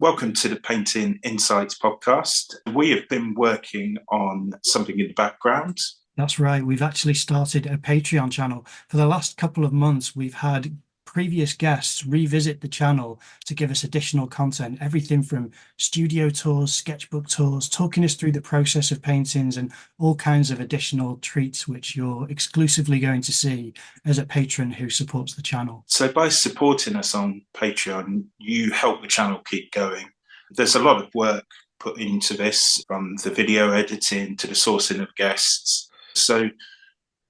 Welcome to the Painting Insights podcast. We have been working on something in the background. That's right. We've actually started a Patreon channel. For the last couple of months, we've had previous guests revisit the channel to give us additional content, everything from studio tours, sketchbook tours, talking us through the process of paintings and all kinds of additional treats, which you're exclusively going to see as a patron who supports the channel. So by supporting us on Patreon, you help the channel keep going. There's a lot of work put into this, from the video editing to the sourcing of guests. So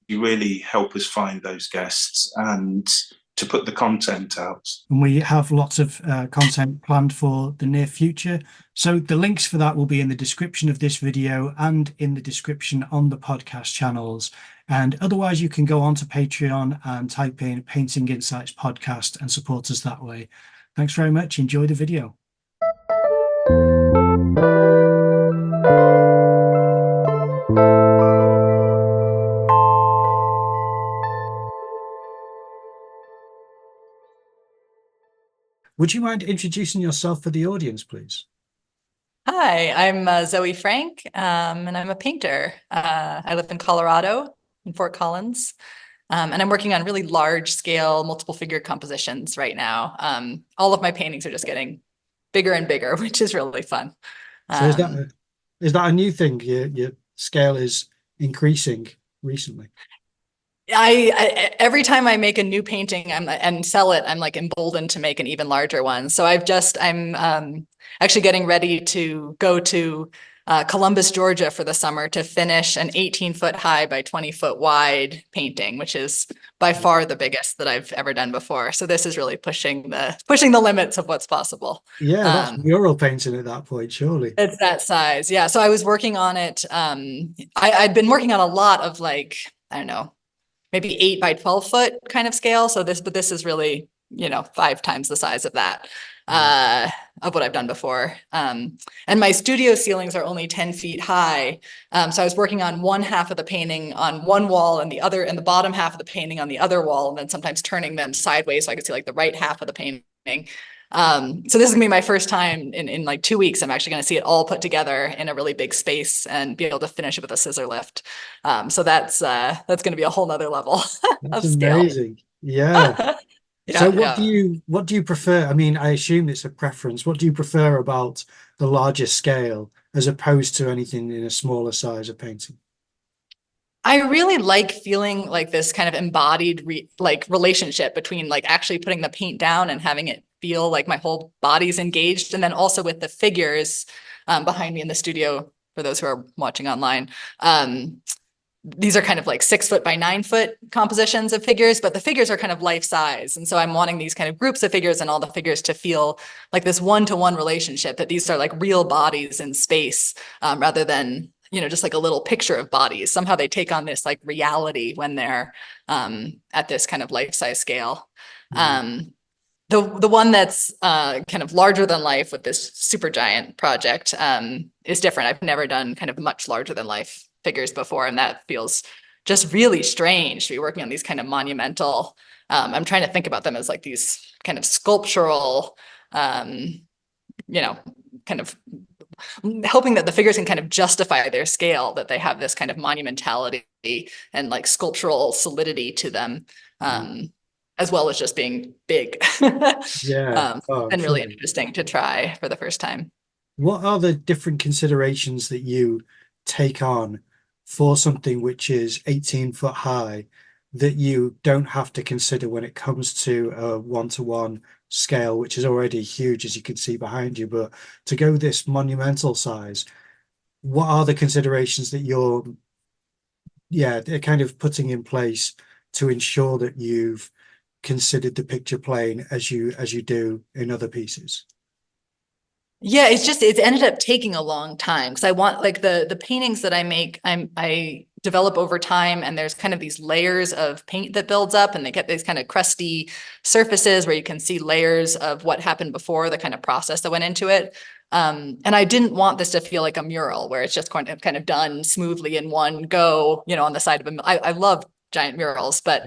you really help us find those guests and to put the content out. And we have lots of content planned for the near future. So the links for that will be in the description of this video and in the description on the podcast channels. And otherwise, you can go on to Patreon and type in Painting Insights Podcast and support us that way. Thanks very much. Enjoy the video. Would you mind introducing yourself for the audience, please? Hi, I'm Zoey Frank, and I'm a painter. I live in Colorado, in Fort Collins, and I'm working on really large-scale, multiple-figure compositions right now. All of my paintings are just getting bigger and bigger, which is really fun. So is that a new thing? Your scale is increasing recently? Every time I make a new painting and sell it, I'm like emboldened to make an even larger one. So I'm actually getting ready to go to Columbus, Georgia for the summer to finish an 18-foot high by 20-foot wide painting, which is by far the biggest that I've ever done before. So this is really pushing the limits of what's possible. Yeah, that's mural painting at that point, surely. It's that size. Yeah. So I was working on it. I'd been working on a lot of, like, I don't know, maybe 8 by 12 foot kind of scale. So this is really, 5 times the size of that, of what I've done before. And my studio ceilings are only 10 feet high. So I was working on one half of the painting on one wall and the bottom half of the painting on the other wall, and then sometimes turning them sideways so I could see like the right half of the painting. So this is gonna be my first time in like 2 weeks. I'm actually gonna see it all put together in a really big space and be able to finish it with a scissor lift. So that's gonna be a whole nother level That's of scale. amazing. Yeah. Yeah, So what do you prefer? I mean, I assume it's a preference. What do you prefer about the larger scale as opposed to anything in a smaller size of painting? I really like feeling like this kind of embodied relationship between like actually putting the paint down and having it feel like my whole body's engaged. And then also with the figures behind me in the studio, for those who are watching online, these are kind of like 6 foot by 9 foot compositions of figures, but the figures are kind of life size. And so I'm wanting these kind of groups of figures and all the figures to feel like this one-to-one relationship, that these are like real bodies in space, rather than, just like a little picture of bodies. Somehow they take on this like reality when they're at this kind of life-size scale. The one that's kind of larger than life with this super giant project is different. I've never done kind of much larger than life figures before, and that feels just really strange to be working on these kind of monumental. I'm trying to think about them as like these kind of sculptural, kind of hoping that the figures can kind of justify their scale, that they have this kind of monumentality and like sculptural solidity to them, as well as just being big. Yeah. And really interesting to try for the first time. What are the different considerations that you take on for something which is 18 foot high that you don't have to consider when it comes to a one-to-one scale, which is already huge, as you can see behind you, but to go this monumental size, what are the considerations that you're kind of putting in place to ensure that you've considered the picture plane as you do in other pieces? Yeah, it's ended up taking a long time because I want, like, the paintings that I make, I develop over time, and there's kind of these layers of paint that builds up, and they get these kind of crusty surfaces where you can see layers of what happened before, the kind of process that went into it. And I didn't want this to feel like a mural where it's just kind of done smoothly in one go, on the side of I love giant murals, but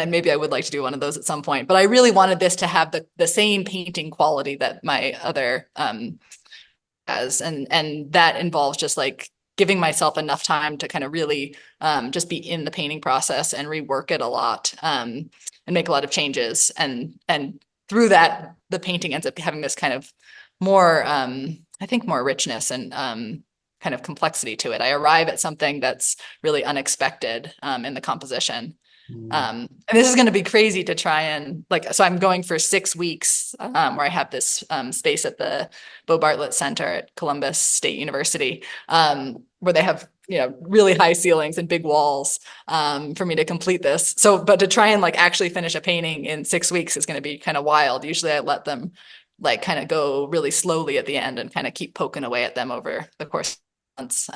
maybe I would like to do one of those at some point. But I really wanted this to have the same painting quality that my other has, and that involves just like giving myself enough time to kind of really just be in the painting process and rework it a lot, and make a lot of changes, and through that the painting ends up having this kind of more I think more richness and kind of complexity to it. I arrive at something that's really unexpected in the composition. And this is going to be crazy to try and like, so I'm going for 6 weeks where I have this space at the Bo Bartlett Center at Columbus State University, where they have, you know, really high ceilings and big walls for me to complete this. So, but to try and like actually finish a painting in 6 weeks is going to be kind of wild. Usually I let them like kind of go really slowly at the end and kind of keep poking away at them over the course of months.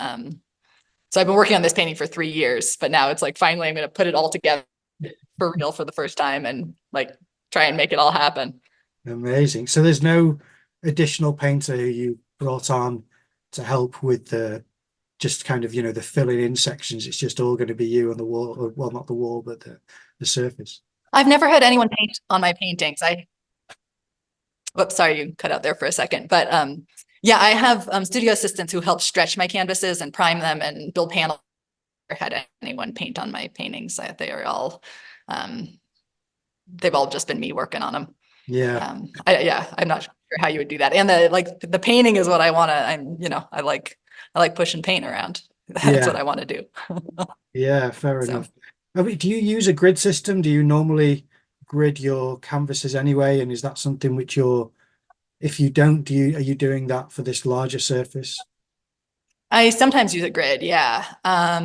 So I've been working on this painting for 3 years, but now it's like, finally, I'm going to put it all together for real for the first time and like try and make it all happen. Amazing. So there's no additional painter who you brought on to help with the, just kind of, you know, the filling in sections. It's just all going to be you on the wall, or well, not the wall, but the surface. I've never had anyone paint on my paintings. Whoops, sorry, you cut out there for a second. But yeah, I have studio assistants who help stretch my canvases and prime them and build panels. I never had anyone paint on my paintings. They are all, they've all just been me working on them. Yeah. I'm not sure how you would do that. And the painting is what I want to, I like pushing paint around. That's what I want to do. Yeah, fair enough. I mean, do you use a grid system? Do you normally grid your canvases anyway? And is that something which if you don't, are you doing that for this larger surface? I sometimes use a grid. Yeah. I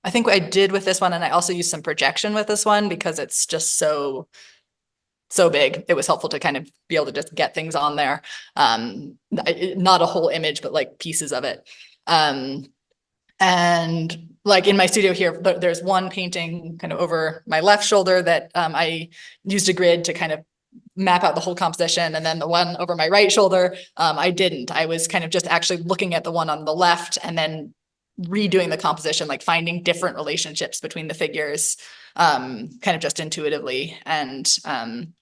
think what I did with this one, and I also use some projection with this one because it's just so big. It was helpful to kind of be able to just get things on there. Not a whole image, but like pieces of it. And like in my studio here, there's one painting kind of over my left shoulder that I used a grid to kind of map out the whole composition. And then the one over my right shoulder, I didn't. I was kind of just actually looking at the one on the left and then redoing the composition, like finding different relationships between the figures, kind of just intuitively, and and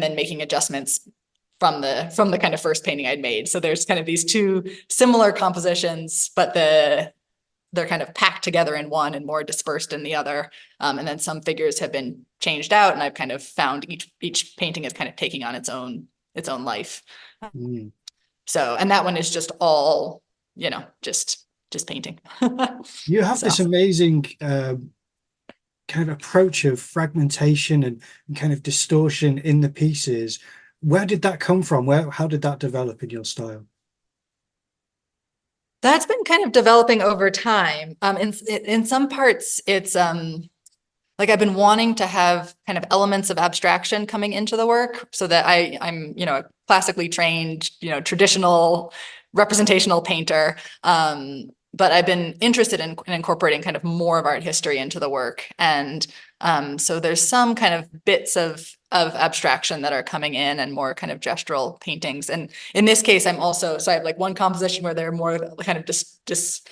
then making adjustments from the kind of first painting I'd made. So there's kind of these two similar compositions, but they're kind of packed together in one and more dispersed in the other. And then some figures have been changed out, and I've kind of found each painting is kind of taking on its own life. So, and that one is just all, just painting. You have this amazing kind of approach of fragmentation and kind of distortion in the pieces. Where did that come from? How did that develop in your style? That's been kind of developing over time. In some parts, it's like I've been wanting to have kind of elements of abstraction coming into the work, so that I'm a classically trained, traditional representational painter. But I've been interested in incorporating kind of more of art history into the work. And so there's some kind of bits of abstraction that are coming in, and more kind of gestural paintings. And in this case, I have like one composition where they're more kind of just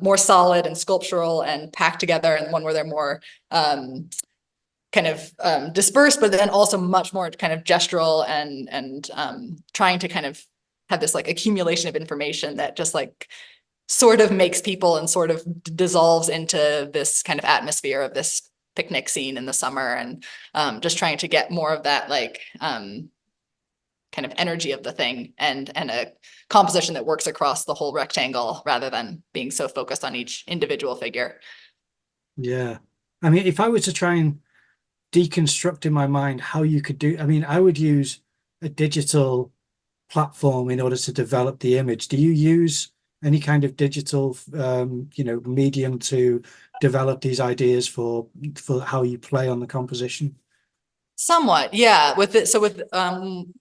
more solid and sculptural and packed together, and one where they're more kind of dispersed, but then also much more kind of gestural and trying to kind of have this like accumulation of information that just like sort of makes people and sort of dissolves into this kind of atmosphere of this picnic scene in the summer, and just trying to get more of that like kind of energy of the thing, and a composition that works across the whole rectangle rather than being so focused on each individual figure. Yeah. I mean, if I was to try and deconstruct in my mind how you could do, I mean, I would use a digital platform in order to develop the image. Do you use any kind of digital medium to develop these ideas for how you play on the composition? Somewhat, yeah.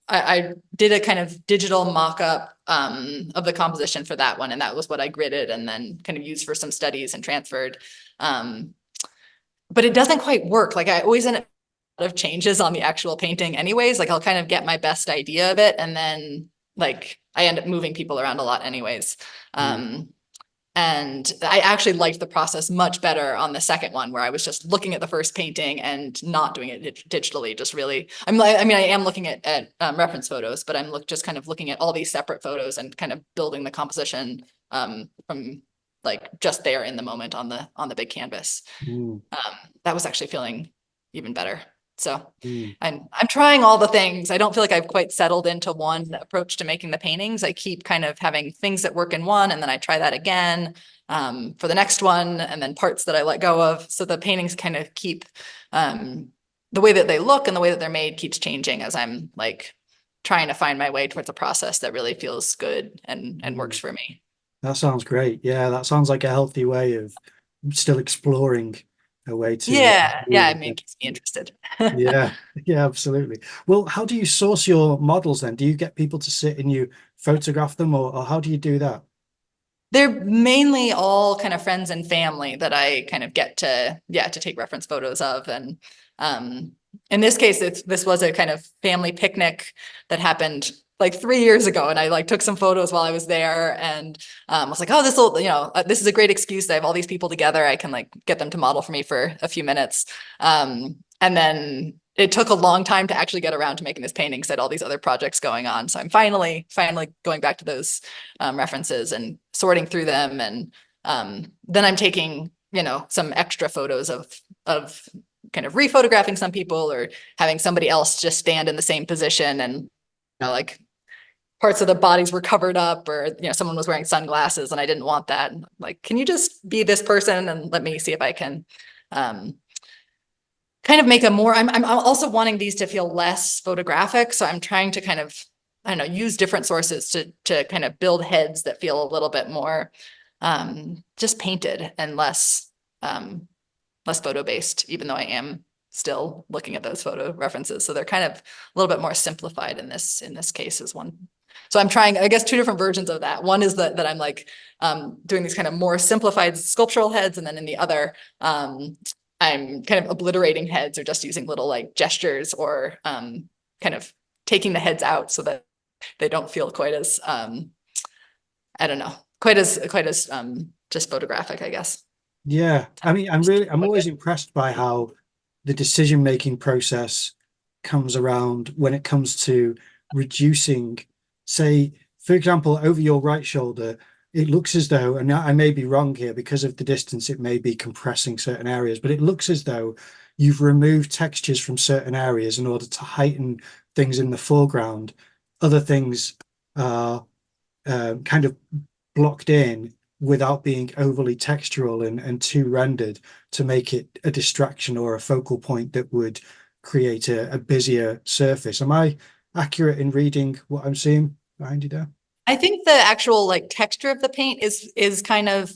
I did a kind of digital mock-up of the composition for that one, and that was what I gridded and then kind of used for some studies and transferred. But it doesn't quite work. Like I always end up with a lot of changes on the actual painting anyways. Like I'll kind of get my best idea of it, and then like I end up moving people around a lot anyways. And I actually liked the process much better on the second one, where I was just looking at the first painting and not doing it digitally. Just really, I am looking at reference photos, but I'm just kind of looking at all these separate photos and kind of building the composition from like just there in the moment on the big canvas. That was actually feeling even better. So I'm trying all the things. I don't feel like I've quite settled into one approach to making the paintings. I keep kind of having things that work in one, and then I try that again for the next one, and then parts that I let go of. So the paintings kind of keep the way that they look and the way that they're made keeps changing as I'm like trying to find my way towards a process that really feels good and works for me. That sounds great. Yeah, that sounds like a healthy way of still exploring a way to. Yeah, I mean, it keeps me interested. Yeah, absolutely. Well, how do you source your models then? Do you get people to sit and you photograph them, or how do you do that? They're mainly all kind of friends and family that I kind of get to take reference photos of. And in this case, this was a kind of family picnic that happened like 3 years ago. And I like took some photos while I was there, and I was like, oh, this is a great excuse. I have all these people together. I can like get them to model for me for a few minutes. And then it took a long time to actually get around to making this painting, because I had all these other projects going on. So I'm finally going back to those references and sorting through them. And then I'm taking, some extra photos of kind of rephotographing some people, or having somebody else just stand in the same position, and like parts of the bodies were covered up, or someone was wearing sunglasses and I didn't want that. And like, can you just be this person and let me see if I can kind of make a more, I'm also wanting these to feel less photographic. So I'm trying to kind of, I don't know, use different sources to kind of build heads that feel a little bit more just painted and less photo based, even though I am still looking at those photo references. So they're kind of a little bit more simplified in this case as one. So I'm trying, I guess, two different versions of that. One is that I'm like doing these kind of more simplified sculptural heads. And then in the other, I'm kind of obliterating heads, or just using little like gestures, or kind of taking the heads out so that they don't feel quite as, I don't know, quite as just photographic, I guess. Yeah, I mean, I'm always impressed by how the decision-making process comes around when it comes to reducing, say, for example, over your right shoulder, it looks as though, and I may be wrong here, because of the distance, it may be compressing certain areas, but it looks as though you've removed textures from certain areas in order to heighten things in the foreground. Other things are kind of blocked in without being overly textural and too rendered to make it a distraction or a focal point that would create a busier surface. Am I accurate in reading what I'm seeing behind you there? I think the actual like texture of the paint is kind of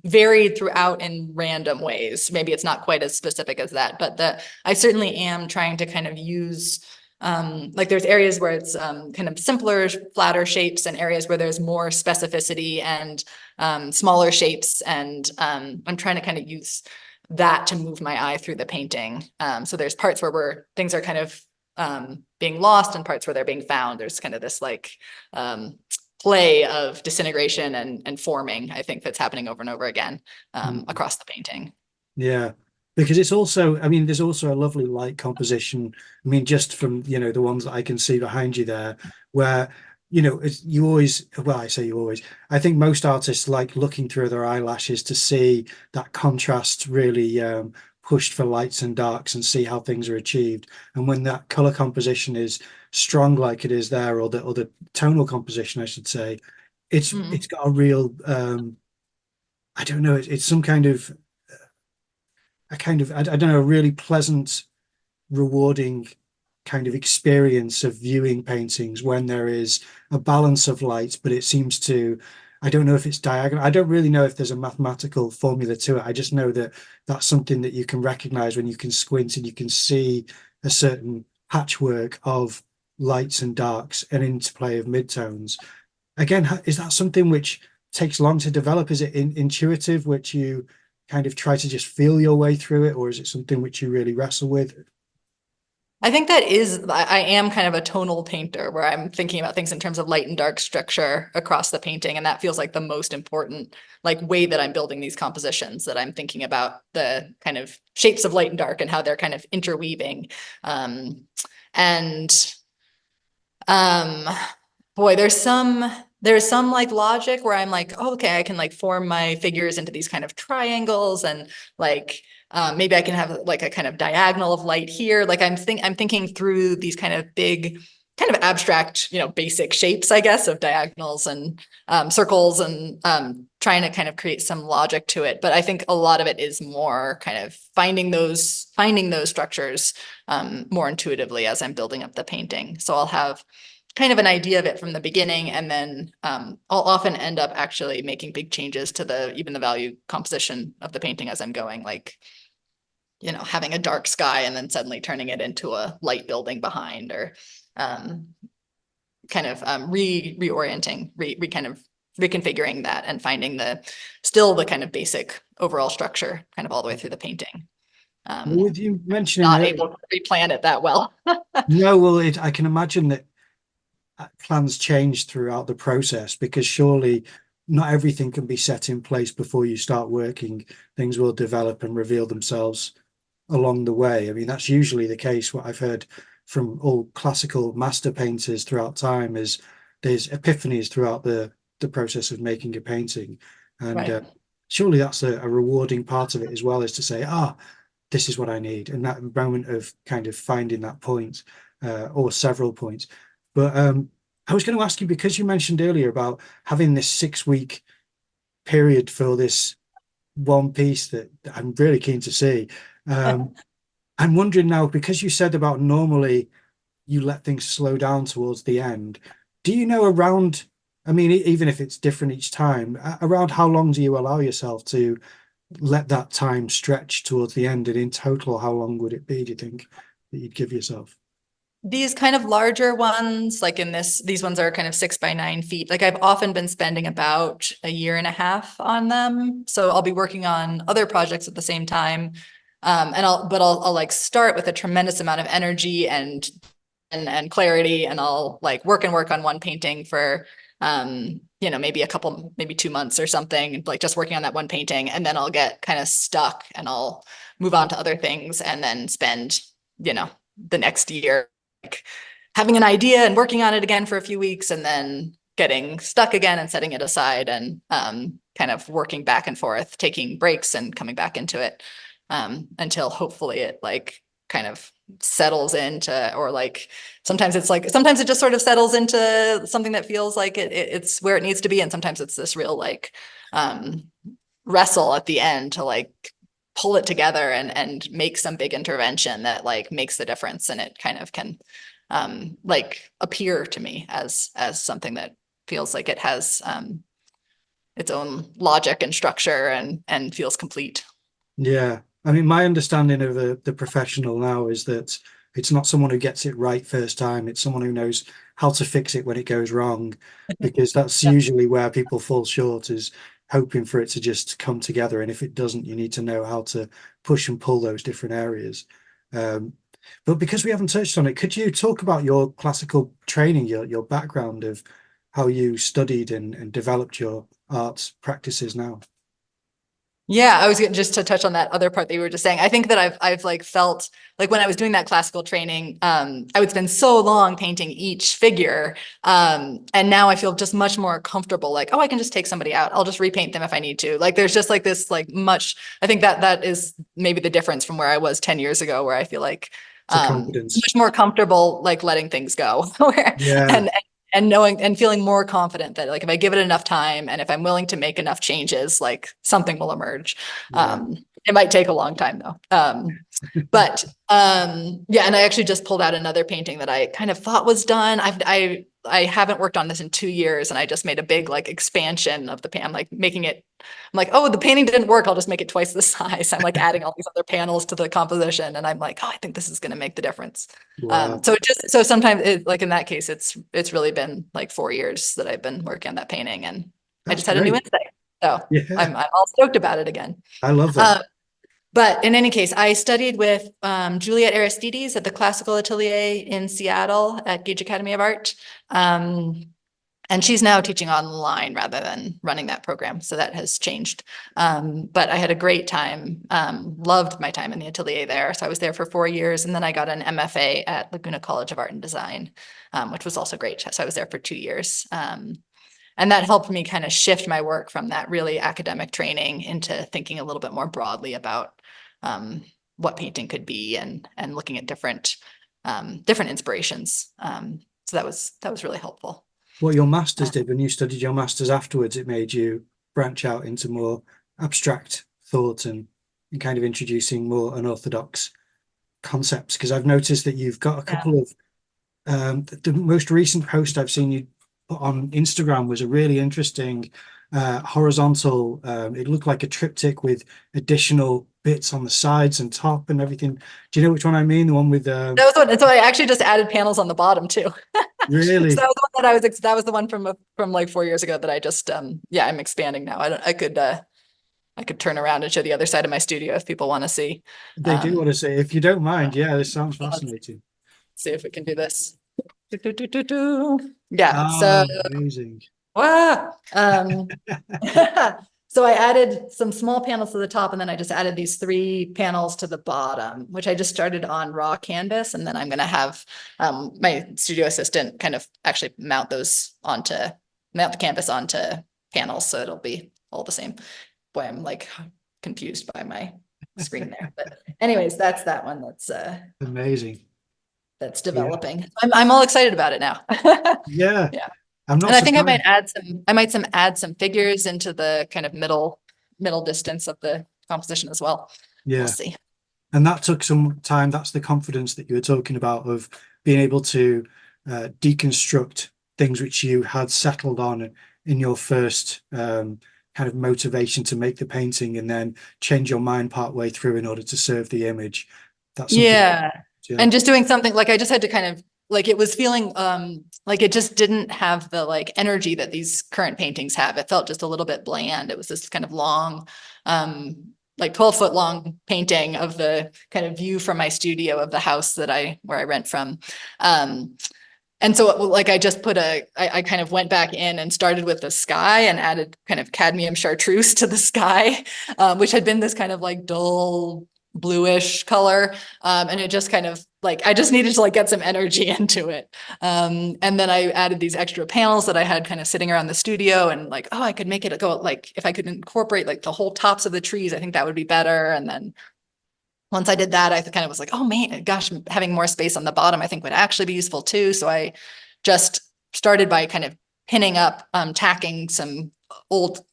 varied throughout in random ways. Maybe it's not quite as specific as that, but I certainly am trying to kind of use like there's areas where it's kind of simpler, flatter shapes, and areas where there's more specificity and smaller shapes. And I'm trying to kind of use that to move my eye through the painting. So there's parts where things are kind of being lost, and parts where they're being found. There's kind of this like play of disintegration and forming, I think, that's happening over and over again across the painting. Yeah, because it's also, I mean, there's also a lovely light composition. I mean, just from, the ones that I can see behind you there, where, you always, well, I say you always, I think most artists like looking through their eyelashes to see that contrast really pushed for lights and darks, and see how things are achieved. And when that color composition is strong like it is there, or the tonal composition, I should say, it's got a real, I don't know, it's some kind of, I don't know, a really pleasant, rewarding kind of experience of viewing paintings when there is a balance of light, but it seems to, I don't know if it's diagonal. I don't really know if there's a mathematical formula to it. I just know that that's something that you can recognize when you can squint and you can see a certain patchwork of lights and darks and interplay of midtones. Again, is that something which takes long to develop? Is it intuitive, which you kind of try to just feel your way through it, or is it something which you really wrestle with? I think I am kind of a tonal painter where I'm thinking about things in terms of light and dark structure across the painting. And that feels like the most important like way that I'm building these compositions, that I'm thinking about the kind of shapes of light and dark and how they're kind of interweaving. And boy, there's some like logic where I'm like, oh, okay, I can like form my figures into these kind of triangles, and like maybe I can have like a kind of diagonal of light here. Like I'm thinking through these kind of big, kind of abstract, basic shapes, I guess, of diagonals and circles, and trying to kind of create some logic to it. But I think a lot of it is more kind of finding those structures more intuitively as I'm building up the painting. So I'll have kind of an idea of it from the beginning, and then I'll often end up actually making big changes to even the value composition of the painting as I'm going, like, having a dark sky and then suddenly turning it into a light building behind, or kind of reorienting, kind of reconfiguring that and finding still the kind of basic overall structure kind of all the way through the painting. With you mentioning not able to replan it that well. No, well, I can imagine that plans change throughout the process, because surely not everything can be set in place before you start working. Things will develop and reveal themselves along the way. I mean, that's usually the case. What I've heard from all classical master painters throughout time is there's epiphanies throughout the process of making a painting. And Right. Surely that's a rewarding part of it as well, is to say, this is what I need. And that moment of kind of finding that point, or several points. But I was going to ask you, because you mentioned earlier about having this 6-week period for this one piece that I'm really keen to see. I'm wondering now, because you said about normally you let things slow down towards the end. Do you know around, I mean, even if it's different each time, around how long do you allow yourself to let that time stretch towards the end? And in total, how long would it be, do you think, that you'd give yourself? These kind of larger ones, like these ones are kind of 6 by 9 feet. Like I've often been spending about a year and a half on them. So I'll be working on other projects at the same time. And I'll like start with a tremendous amount of energy and clarity, and I'll like work on one painting for maybe 2 months or something, like just working on that one painting, and then I'll get kind of stuck and I'll move on to other things, and then spend the next year like having an idea and working on it again for a few weeks, and then getting stuck again and setting it aside, and kind of working back and forth, taking breaks and coming back into it, until hopefully it like kind of settles into, or like sometimes it just sort of settles into something that feels like it's where it needs to be, and sometimes it's this real like wrestle at the end to like pull it together and make some big intervention that like makes the difference, and it kind of can like appear to me as something that feels like it has its own logic and structure, and feels complete. Yeah. I mean, my understanding of the professional now is that it's not someone who gets it right first time. It's someone who knows how to fix it when it goes wrong, because that's usually where people fall short, is hoping for it to just come together. And if it doesn't, you need to know how to push and pull those different areas. But because we haven't touched on it, could you talk about your classical training, your background of how you studied and developed your art practices now? Yeah, I was just to touch on that other part that you were just saying. I think that I've like felt like when I was doing that classical training, I would spend so long painting each figure. And now I feel just much more comfortable, like, oh, I can just take somebody out. I'll just repaint them if I need to. Like there's just like this like I think that is maybe the difference from where I was 10 years ago, where I feel like Confidence. much more comfortable like letting things go. Yeah. And knowing and feeling more confident that like if I give it enough time and if I'm willing to make enough changes, like something will emerge. Yeah. It might take a long time though. But yeah, and I actually just pulled out another painting that I kind of thought was done. I haven't worked on this in 2 years, and I just made a big like expansion of the pan, like making it. I'm like, oh, the painting didn't work. I'll just make it twice the size. I'm like adding all these other panels to the composition, and I'm like, oh, I think this is going to make the difference. Wow. So sometimes like in that case, it's really been like 4 years that I've been working on that painting, and I That's just had a new great. insight. So Yeah. I'm all stoked about it again. I love that. But in any case, I studied with Juliet Aristides at the Classical Atelier in Seattle at Gouache Academy of Art. And she's now teaching online rather than running that program. So that has changed. But I had a great time, loved my time in the atelier there. So I was there for 4 years, and then I got an MFA at Laguna College of Art and Design, which was also great. So I was there for 2 years. And that helped me kind of shift my work from that really academic training into thinking a little bit more broadly about what painting could be and looking at different inspirations. So that was really helpful. What your master's did when you studied your master's afterwards, it made you branch out into more abstract thought and kind of introducing more unorthodox concepts. Because I've noticed that you've got a couple of the most recent post I've seen you put on Instagram was a really interesting horizontal. It looked like a triptych with additional bits on the sides and top and everything. Do you know which one I mean? The one with that was one. So I actually just added panels on the bottom too. Really? So that was the one that was the one from like 4 years ago that I just I'm expanding now. I could turn around and show the other side of my studio if people want to see. They do want to see. If you don't mind, yeah, this sounds fascinating. See if we can do this. Yeah. So amazing. So I added some small panels to the top, and then I just added these 3 panels to the bottom, which I just started on raw canvas. And then I'm going to have my studio assistant kind of actually mount the canvas onto panels. So it'll be all the same. Boy, I'm like confused by my screen there. But anyways, that's that one. That's amazing. That's developing. Yeah. I'm all excited about it now. Yeah. Yeah. I'm not. And I think I might add some figures into the kind of middle distance of the composition as well. Yeah. We'll see. And that took some time. That's the confidence that you were talking about, of being able to deconstruct things which you had settled on in your first kind of motivation to make the painting, and then change your mind part way through in order to serve the image. That's yeah. And just doing something like I just had to kind of like, it was feeling like it just didn't have the like energy that these current paintings have. It felt just a little bit bland. It was this kind of long, like 12-foot long painting of the kind of view from my studio of the house where I rent from. And so like I just I kind of went back in and started with the sky and added kind of cadmium chartreuse to the sky, which had been this kind of like dull bluish color. And it just kind of like, I just needed to like get some energy into it. And then I added these extra panels that I had kind of sitting around the studio, and like, oh, I could make it go like, if I could incorporate like the whole tops of the trees, I think that would be better. And then once I did that, I kind of was like, oh man, gosh, having more space on the bottom, I think would actually be useful too. So I just started by kind of pinning up, tacking some old,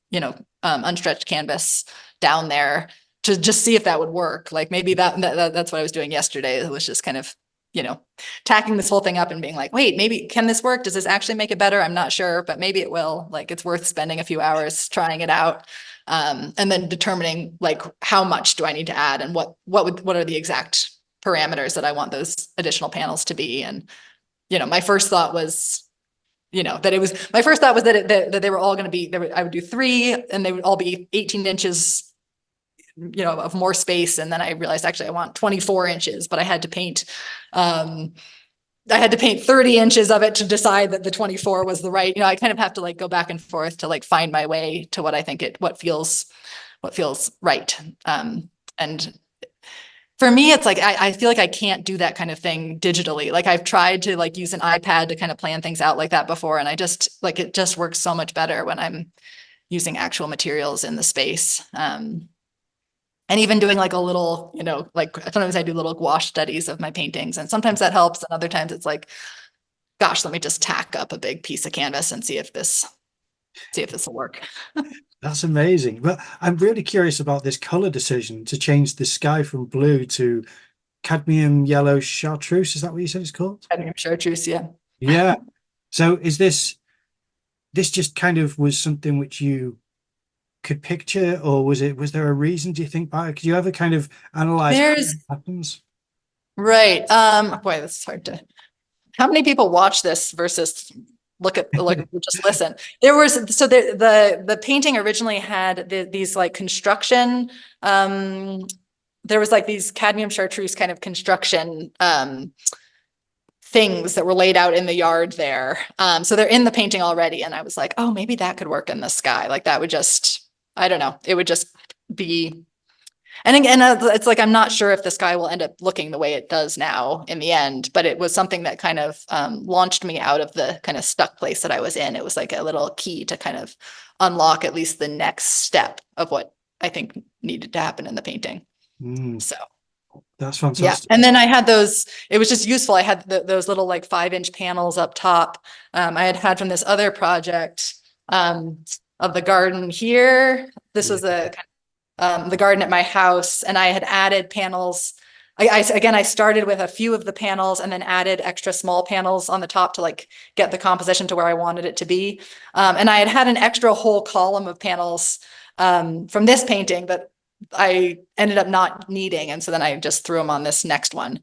unstretched canvas down there to just see if that would work. Like maybe that's what I was doing yesterday. It was just kind of, tacking this whole thing up and being like, wait, maybe can this work? Does this actually make it better? I'm not sure, but maybe it will. Like it's worth spending a few hours trying it out. And then determining like how much do I need to add, and what are the exact parameters that I want those additional panels to be. And, my first thought was, that they were all going to be, I would do 3 and they would all be 18 inches, of more space. And then I realized actually I want 24 inches, but I had to paint 30 inches of it to decide that the 24 was the right, I kind of have to like go back and forth to like find my way to what feels right. And for me, it's like, I feel like I can't do that kind of thing digitally. Like I've tried to like use an iPad to kind of plan things out like that before. And I just like, it just works so much better when I'm using actual materials in the space. And even doing like a little, like sometimes I do little gouache studies of my paintings, and sometimes that helps. And other times it's like, gosh, let me just tack up a big piece of canvas and see if this will work. That's amazing. But I'm really curious about this color decision to change the sky from blue to cadmium yellow chartreuse. Is that what you said it's called? Cadmium chartreuse, yeah. Yeah. So is this just kind of was something which you could picture, or was there a reason, do you think, by it? Could you ever kind of analyze what happens? Right. Boy, this is hard to, how many people watch this versus just listen? There was, so the painting originally had these like construction there was like these cadmium chartreuse kind of construction things that were laid out in the yard there. So they're in the painting already. And I was like, oh, maybe that could work in the sky. Like that would just, I don't know, it would just be, and again, it's like, I'm not sure if the sky will end up looking the way it does now in the end, but it was something that kind of launched me out of the kind of stuck place that I was in. It was like a little key to kind of unlock at least the next step of what I think needed to happen in the painting. So that's fantastic. Yeah. And then I had those, it was just useful. I had those little like 5-inch panels up top. I had from this other project of the garden here. This was the garden at my house, and I had added panels. Again, I started with a few of the panels and then added extra small panels on the top to like get the composition to where I wanted it to be. And I had an extra whole column of panels from this painting that I ended up not needing. And so then I just threw them on this next one.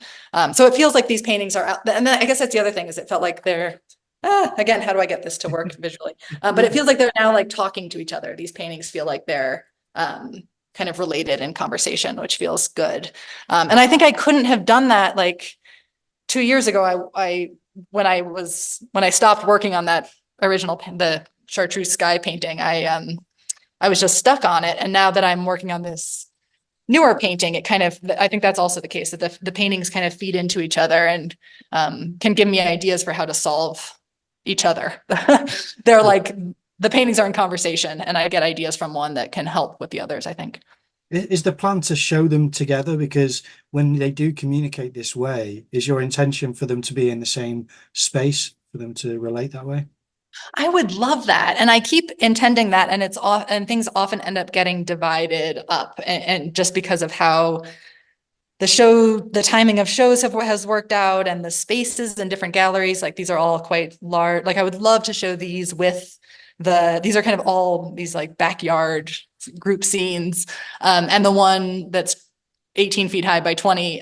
So it feels like these paintings are out. And then I guess that's the other thing, is it felt like they're, again, how do I get this to work visually? But it feels like they're now like talking to each other. These paintings feel like they're kind of related in conversation, which feels good. And I think I couldn't have done that like 2 years ago. When I stopped working on that original, the chartreuse sky painting, I was just stuck on it. And now that I'm working on this newer painting, it kind of, I think that's also the case, that the paintings kind of feed into each other and can give me ideas for how to solve each other. They're like, the paintings are in conversation, and I get ideas from one that can help with the others, I think. Is the plan to show them together? Because when they do communicate this way, is your intention for them to be in the same space, for them to relate that way? I would love that. And I keep intending that, and it's off, and things often end up getting divided up, and just because of how the timing of shows has worked out, and the spaces in different galleries, like these are all quite large. Like I would love to show these with these are kind of all these like backyard group scenes. And the one that's 18 feet high by 20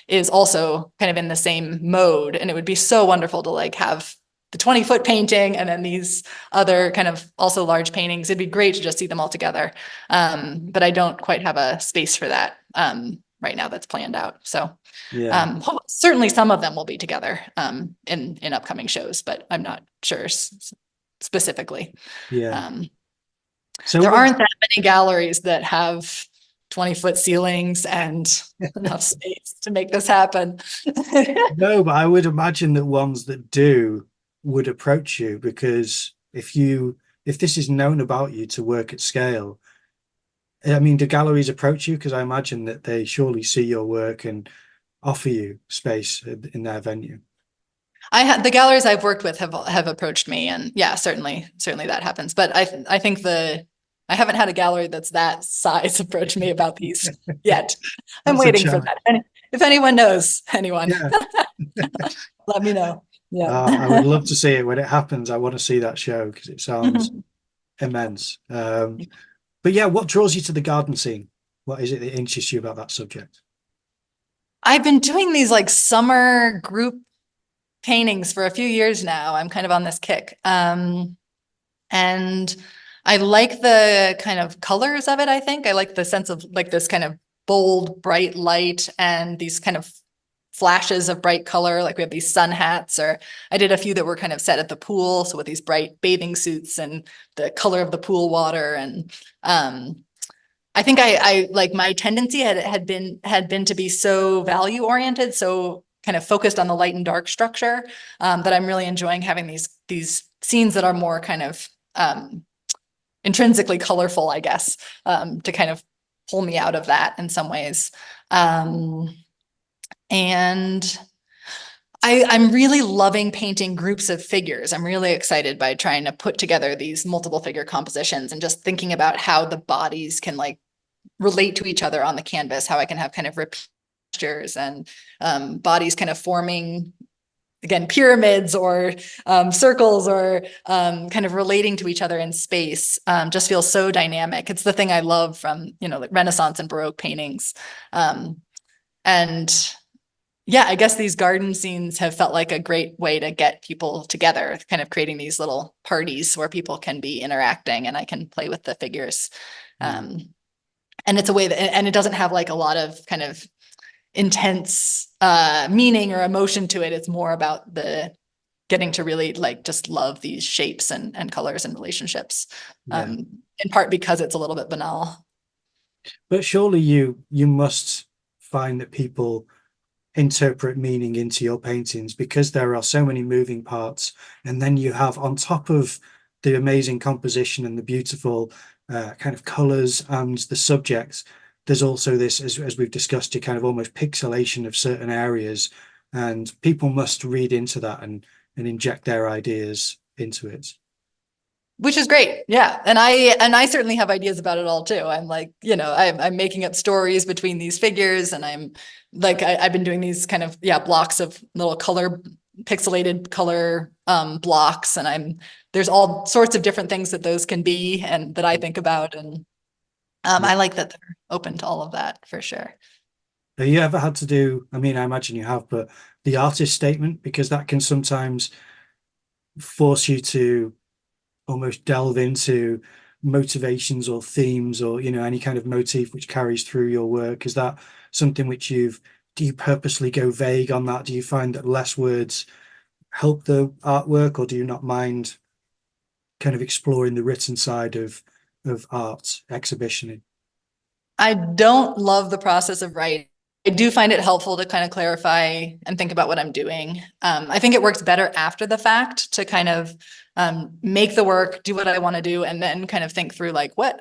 is also kind of in the same mode. And it would be so wonderful to like have the 20-foot painting and then these other kind of also large paintings. It'd be great to just see them all together. But I don't quite have a space for that right now that's planned out. So yeah. Certainly some of them will be together in upcoming shows, but I'm not sure specifically. Yeah. So there aren't that many galleries that have 20-foot ceilings and enough space to make this happen. No, but I would imagine that ones that do would approach you, because if this is known about you to work at scale, I mean, do galleries approach you? Because I imagine that they surely see your work and offer you space in their venue. The galleries I've worked with have approached me, and yeah, certainly that happens. But I think I haven't had a gallery that's that size approach me about these yet. I'm waiting for that. And if anyone knows anyone, let me know. Yeah, I would love to see it when it happens. I want to see that show because it sounds immense. But yeah, what draws you to the garden scene? What is it that interests you about that subject? I've been doing these like summer group paintings for a few years now. I'm kind of on this kick. And I like the kind of colors of it, I think. I like the sense of like this kind of bold, bright light and these kind of flashes of bright color. Like we have these sun hats, or I did a few that were kind of set at the pool. So with these bright bathing suits and the color of the pool water. And I think I like my tendency had been to be so value oriented, so kind of focused on the light and dark structure, that I'm really enjoying having these scenes that are more kind of intrinsically colorful, I guess, to kind of pull me out of that in some ways. And I'm really loving painting groups of figures. I'm really excited by trying to put together these multiple figure compositions and just thinking about how the bodies can like relate to each other on the canvas, how I can have kind of gestures and bodies kind of forming, again, pyramids or circles, or kind of relating to each other in space. Just feels so dynamic. It's the thing I love from, like Renaissance and Baroque paintings. And yeah, I guess these garden scenes have felt like a great way to get people together, kind of creating these little parties where people can be interacting and I can play with the figures. And it's a way that, and it doesn't have like a lot of kind of intense meaning or emotion to it. It's more about the getting to really like just love these shapes and colors and relationships, Yeah. in part because it's a little bit banal. But surely you must find that people interpret meaning into your paintings because there are so many moving parts, and then you have on top of the amazing composition and the beautiful kind of colors and the subjects, there's also this, as we've discussed, a kind of almost pixelation of certain areas, and people must read into that and inject their ideas into it. Which is great. Yeah. And I certainly have ideas about it all too. I'm like, you know, I'm making up stories between these figures, and I'm like, I've been doing these kind of, blocks of little pixelated color blocks. And there's all sorts of different things that those can be and that I think about. And I like that they're open to all of that for sure. Have you ever had to do, I mean, I imagine you have, but the artist statement, because that can sometimes force you to almost delve into motivations or themes, or any kind of motif which carries through your work? Is that something which do you purposely go vague on that? Do you find that less words help the artwork, or do you not mind kind of exploring the written side of art exhibitioning? I don't love the process of writing. I do find it helpful to kind of clarify and think about what I'm doing. I think it works better after the fact to kind of make the work, do what I want to do, and then kind of think through like what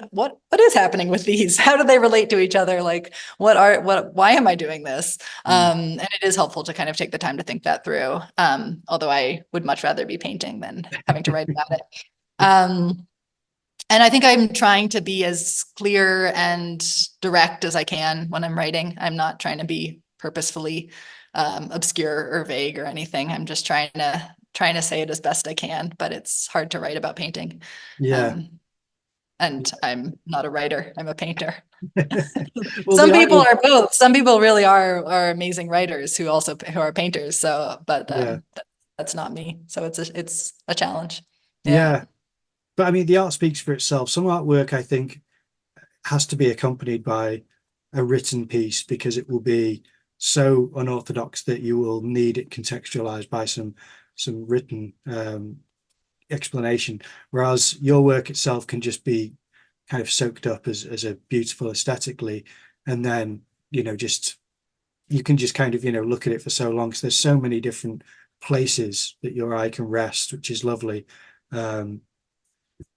is happening with these? How do they relate to each other? Like why am I doing this? And it is helpful to kind of take the time to think that through. Although I would much rather be painting than having to write about it. And I think I'm trying to be as clear and direct as I can when I'm writing. I'm not trying to be purposefully obscure or vague or anything. I'm just trying to say it as best I can, but it's hard to write about painting. Yeah. And I'm not a writer, I'm a painter. Well, Some people are both. Some people really are amazing writers who are painters. So, but that's not me. So it's a challenge. Yeah. But I mean, the art speaks for itself. Some artwork, I think, has to be accompanied by a written piece because it will be so unorthodox that you will need it contextualized by some written explanation. Whereas your work itself can just be kind of soaked up as a beautiful aesthetically, and then just you can just kind of look at it for so long because there's so many different places that your eye can rest, which is lovely.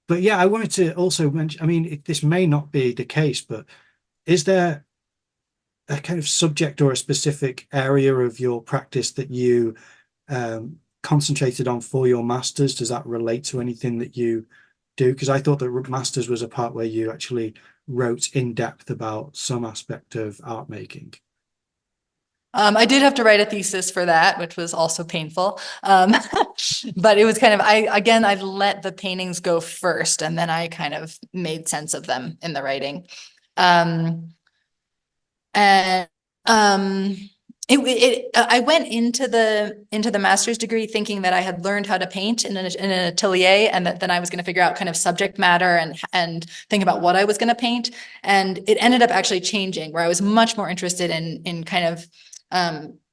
But yeah, I wanted to also mention, I mean, this may not be the case, but is there a kind of subject or a specific area of your practice that you concentrated on for your masters? Does that relate to anything that you do? Because I thought that masters was a part where you actually wrote in depth about some aspect of art making. I did have to write a thesis for that, which was also painful. But it was kind of, I let the paintings go first, and then I kind of made sense of them in the writing. I went into the master's degree thinking that I had learned how to paint in an atelier, and that then I was going to figure out kind of subject matter and think about what I was going to paint. And it ended up actually changing, where I was much more interested in kind of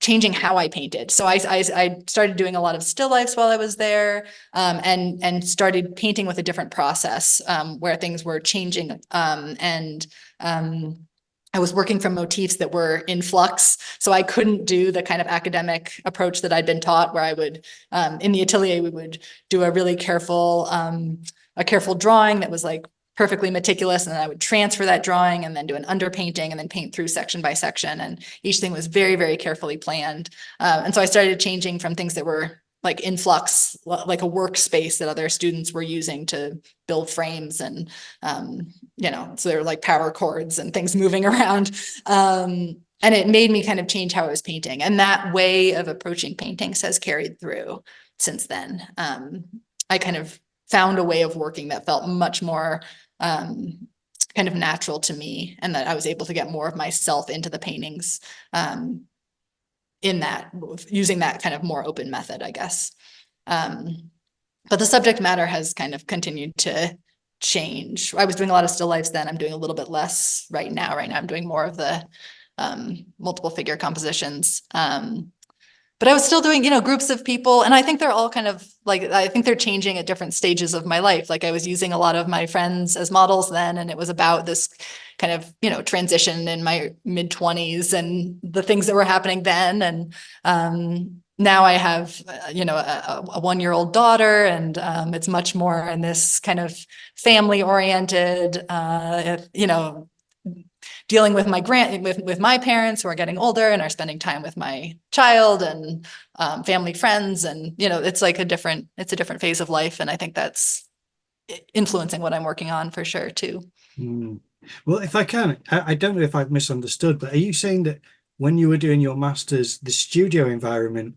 changing how I painted. So I started doing a lot of still lifes while I was there, and started painting with a different process, where things were changing, and I was working from motifs that were in flux. So I couldn't do the kind of academic approach that I'd been taught, where I would, in the atelier, we would do a really careful drawing that was like perfectly meticulous. And then I would transfer that drawing and then do an underpainting and then paint through section by section. And each thing was very, very carefully planned. And so I started changing from things that were like in flux, like a workspace that other students were using to build frames, and so they were like power cords and things moving around. And it made me kind of change how I was painting, and that way of approaching paintings has carried through since then. I kind of found a way of working that felt much more kind of natural to me, and that I was able to get more of myself into the paintings, in that, using that kind of more open method, I guess. But the subject matter has kind of continued to change. I was doing a lot of still lifes then. I'm doing a little bit less right now. Right now I'm doing more of the multiple figure compositions. But I was still doing, groups of people. And I think they're all kind of like, I think they're changing at different stages of my life. Like I was using a lot of my friends as models then, and it was about this kind of, transition in my mid-20s and the things that were happening then. And now I have, a 1-year-old daughter, and it's much more in this kind of family oriented, dealing with with my parents who are getting older and are spending time with my child and family friends. And, it's like it's a different phase of life. And I think that's influencing what I'm working on for sure too. Mm. Well, if I can, I don't know if I've misunderstood, but are you saying that when you were doing your master's, the studio environment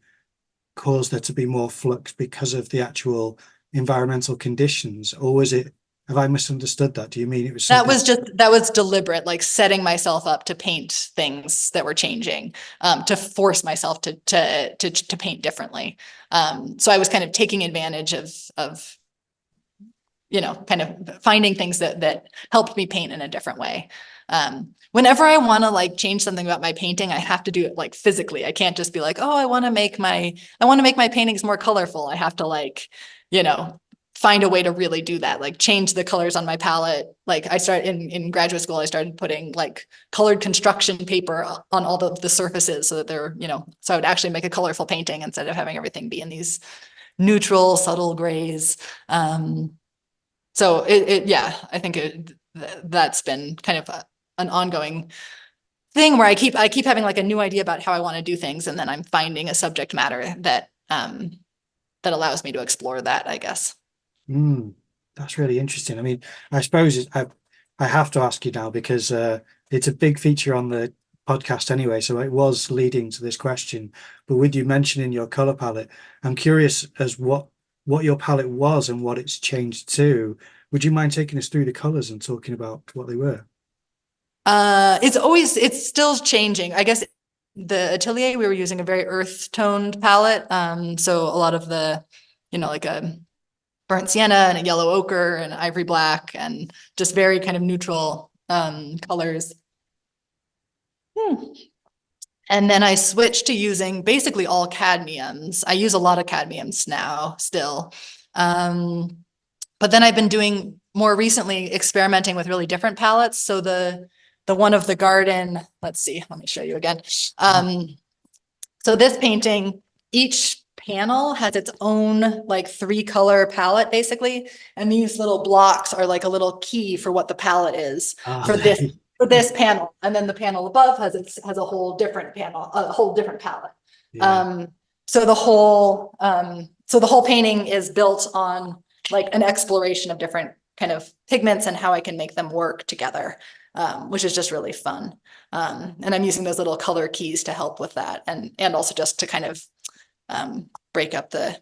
caused there to be more flux because of the actual environmental conditions? Or was it, have I misunderstood that? Do you mean it was that was deliberate, like setting myself up to paint things that were changing, to force myself to paint differently. So I was kind of taking advantage of kind of finding things that helped me paint in a different way. Whenever I want to like change something about my painting, I have to do it like physically. I can't just be like, oh, I want to make my paintings more colorful. I have to like, find a way to really do that, like change the colors on my palette. Like I started in graduate school, I started putting like colored construction paper on all the surfaces so that they're, so I would actually make a colorful painting instead of having everything be in these neutral, subtle grays. So I think that's been kind of an ongoing thing where I keep having like a new idea about how I want to do things. And then I'm finding a subject matter that allows me to explore that, I guess. That's really interesting. I mean, I suppose I have to ask you now because it's a big feature on the podcast anyway, so it was leading to this question. But with you mentioning your color palette, I'm curious as what your palette was and what it's changed to. Would you mind taking us through the colors and talking about what they were? It's still changing. I guess the Atelier, we were using a very earth toned palette. So a lot of the, like a burnt sienna and a yellow ochre and ivory black and just very kind of neutral colors. And then I switched to using basically all cadmiums. I use a lot of cadmiums now still. But then I've been doing more recently experimenting with really different palettes. So the one of the garden, let's see, let me show you again. So this painting, each panel has its own like 3-color palette basically. And these little blocks are like a little key for what the palette is for this panel. And then the panel above has a whole different panel, a whole different palette. Yeah. So the whole painting is built on like an exploration of different kind of pigments and how I can make them work together, which is just really fun. And I'm using those little color keys to help with that, and also just to kind of break up the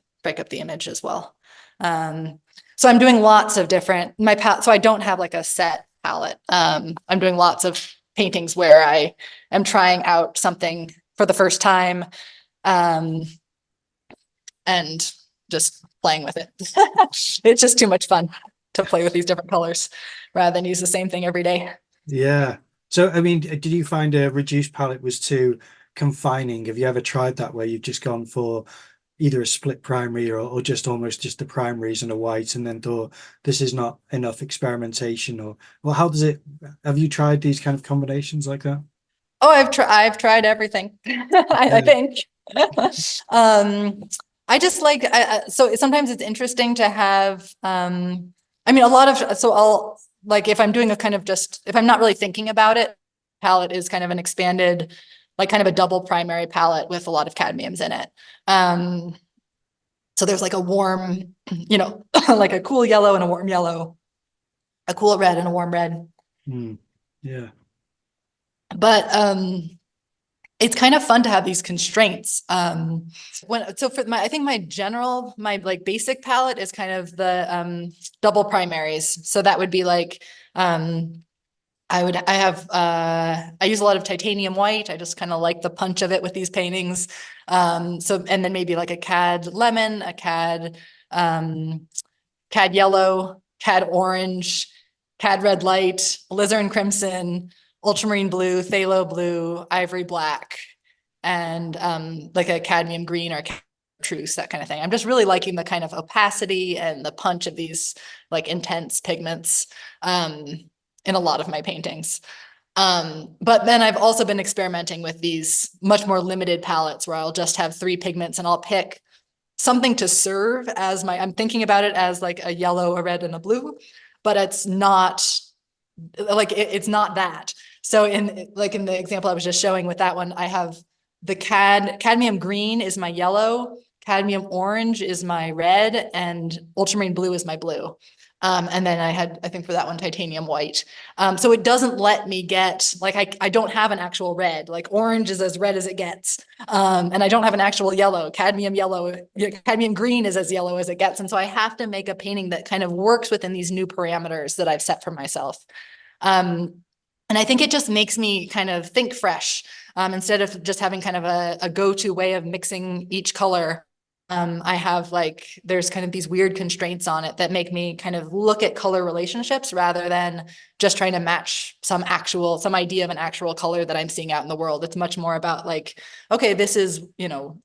image as well. So I'm doing lots of different so I don't have like a set palette. I'm doing lots of paintings where I am trying out something for the first time, and just playing with it. It's just too much fun to play with these different colors rather than use the same thing every day. Yeah. So, I mean, did you find a reduced palette was too confining? Have you ever tried that where you've just gone for either a split primary or just almost just the primaries and a white and then thought this is not enough experimentation? Or, well, how does it, have you tried these kind of combinations like that? Oh, I've tried everything. I think. I just like, so sometimes it's interesting to have, I mean, I'll like, if I'm doing a kind of if I'm not really thinking about it, palette is kind of an expanded, like kind of a double primary palette with a lot of cadmiums in it. So there's like a warm, like a cool yellow and a warm yellow, a cool red and a warm red. Yeah. But, it's kind of fun to have these constraints. I think my like basic palette is kind of the double primaries. So that would be like, I use a lot of titanium white. I just kind of like the punch of it with these paintings. And then maybe like a cad lemon, a cad yellow, cad orange, cad red light, alizarin crimson, ultramarine blue, phthalo blue, ivory black, and like a cadmium green or truce, that kind of thing. I'm just really liking the kind of opacity and the punch of these like intense pigments in a lot of my paintings. But then I've also been experimenting with these much more limited palettes where I'll just have 3 pigments and I'll pick something to serve as I'm thinking about it as like a yellow, a red, and a blue, but it's not like, it's not that. So in the example I was just showing with that one, I have the cadmium green is my yellow, cadmium orange is my red, and ultramarine blue is my blue. And then I think for that one, titanium white. So it doesn't let me get, like, I don't have an actual red, like orange is as red as it gets. And I don't have an actual yellow, cadmium green is as yellow as it gets. And so I have to make a painting that kind of works within these new parameters that I've set for myself. And I think it just makes me kind of think fresh, instead of just having kind of a go-to way of mixing each color. I have there's kind of these weird constraints on it that make me kind of look at color relationships rather than just trying to match some idea of an actual color that I'm seeing out in the world. It's much more about like, okay, this is,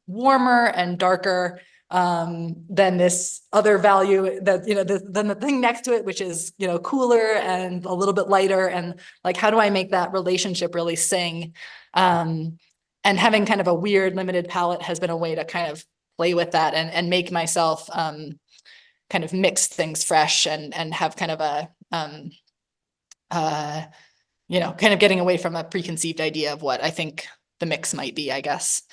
warmer and darker than this other value that, than the thing next to it, which is, cooler and a little bit lighter. And like, how do I make that relationship really sing? And having kind of a weird limited palette has been a way to kind of play with that and make myself kind of mix things fresh and have kind of a, kind of getting away from a preconceived idea of what I think the mix might be, I guess.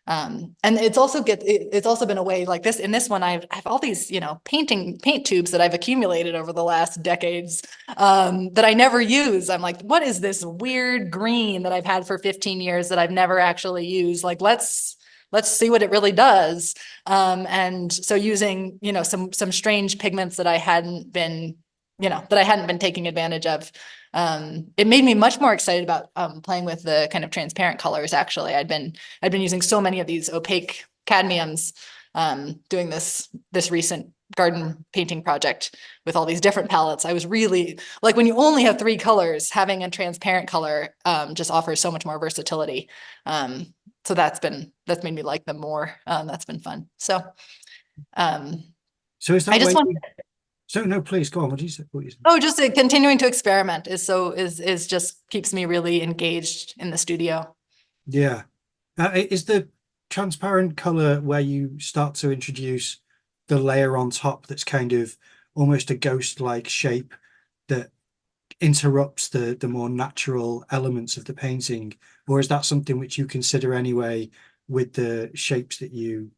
And it's also been a way like this. In this one, I have all these, paint tubes that I've accumulated over the last decades that I never use. I'm like, what is this weird green that I've had for 15 years that I've never actually used? Like, let's see what it really does. And so using, some strange pigments that I hadn't been taking advantage of. It made me much more excited about playing with the kind of transparent colors. Actually, I'd been using so many of these opaque cadmiums, doing this recent garden painting project with all these different palettes. I was really like, when you only have 3 colors, having a transparent color just offers so much more versatility. So that's made me like them more. That's been fun. So, So is that I just want. So no, please go on. What you said? Oh, just continuing to experiment is just keeps me really engaged in the studio. Yeah. Is the transparent color where you start to introduce the layer on top that's kind of almost a ghost-like shape that interrupts the more natural elements of the painting, or is that something which you consider anyway with the shapes that you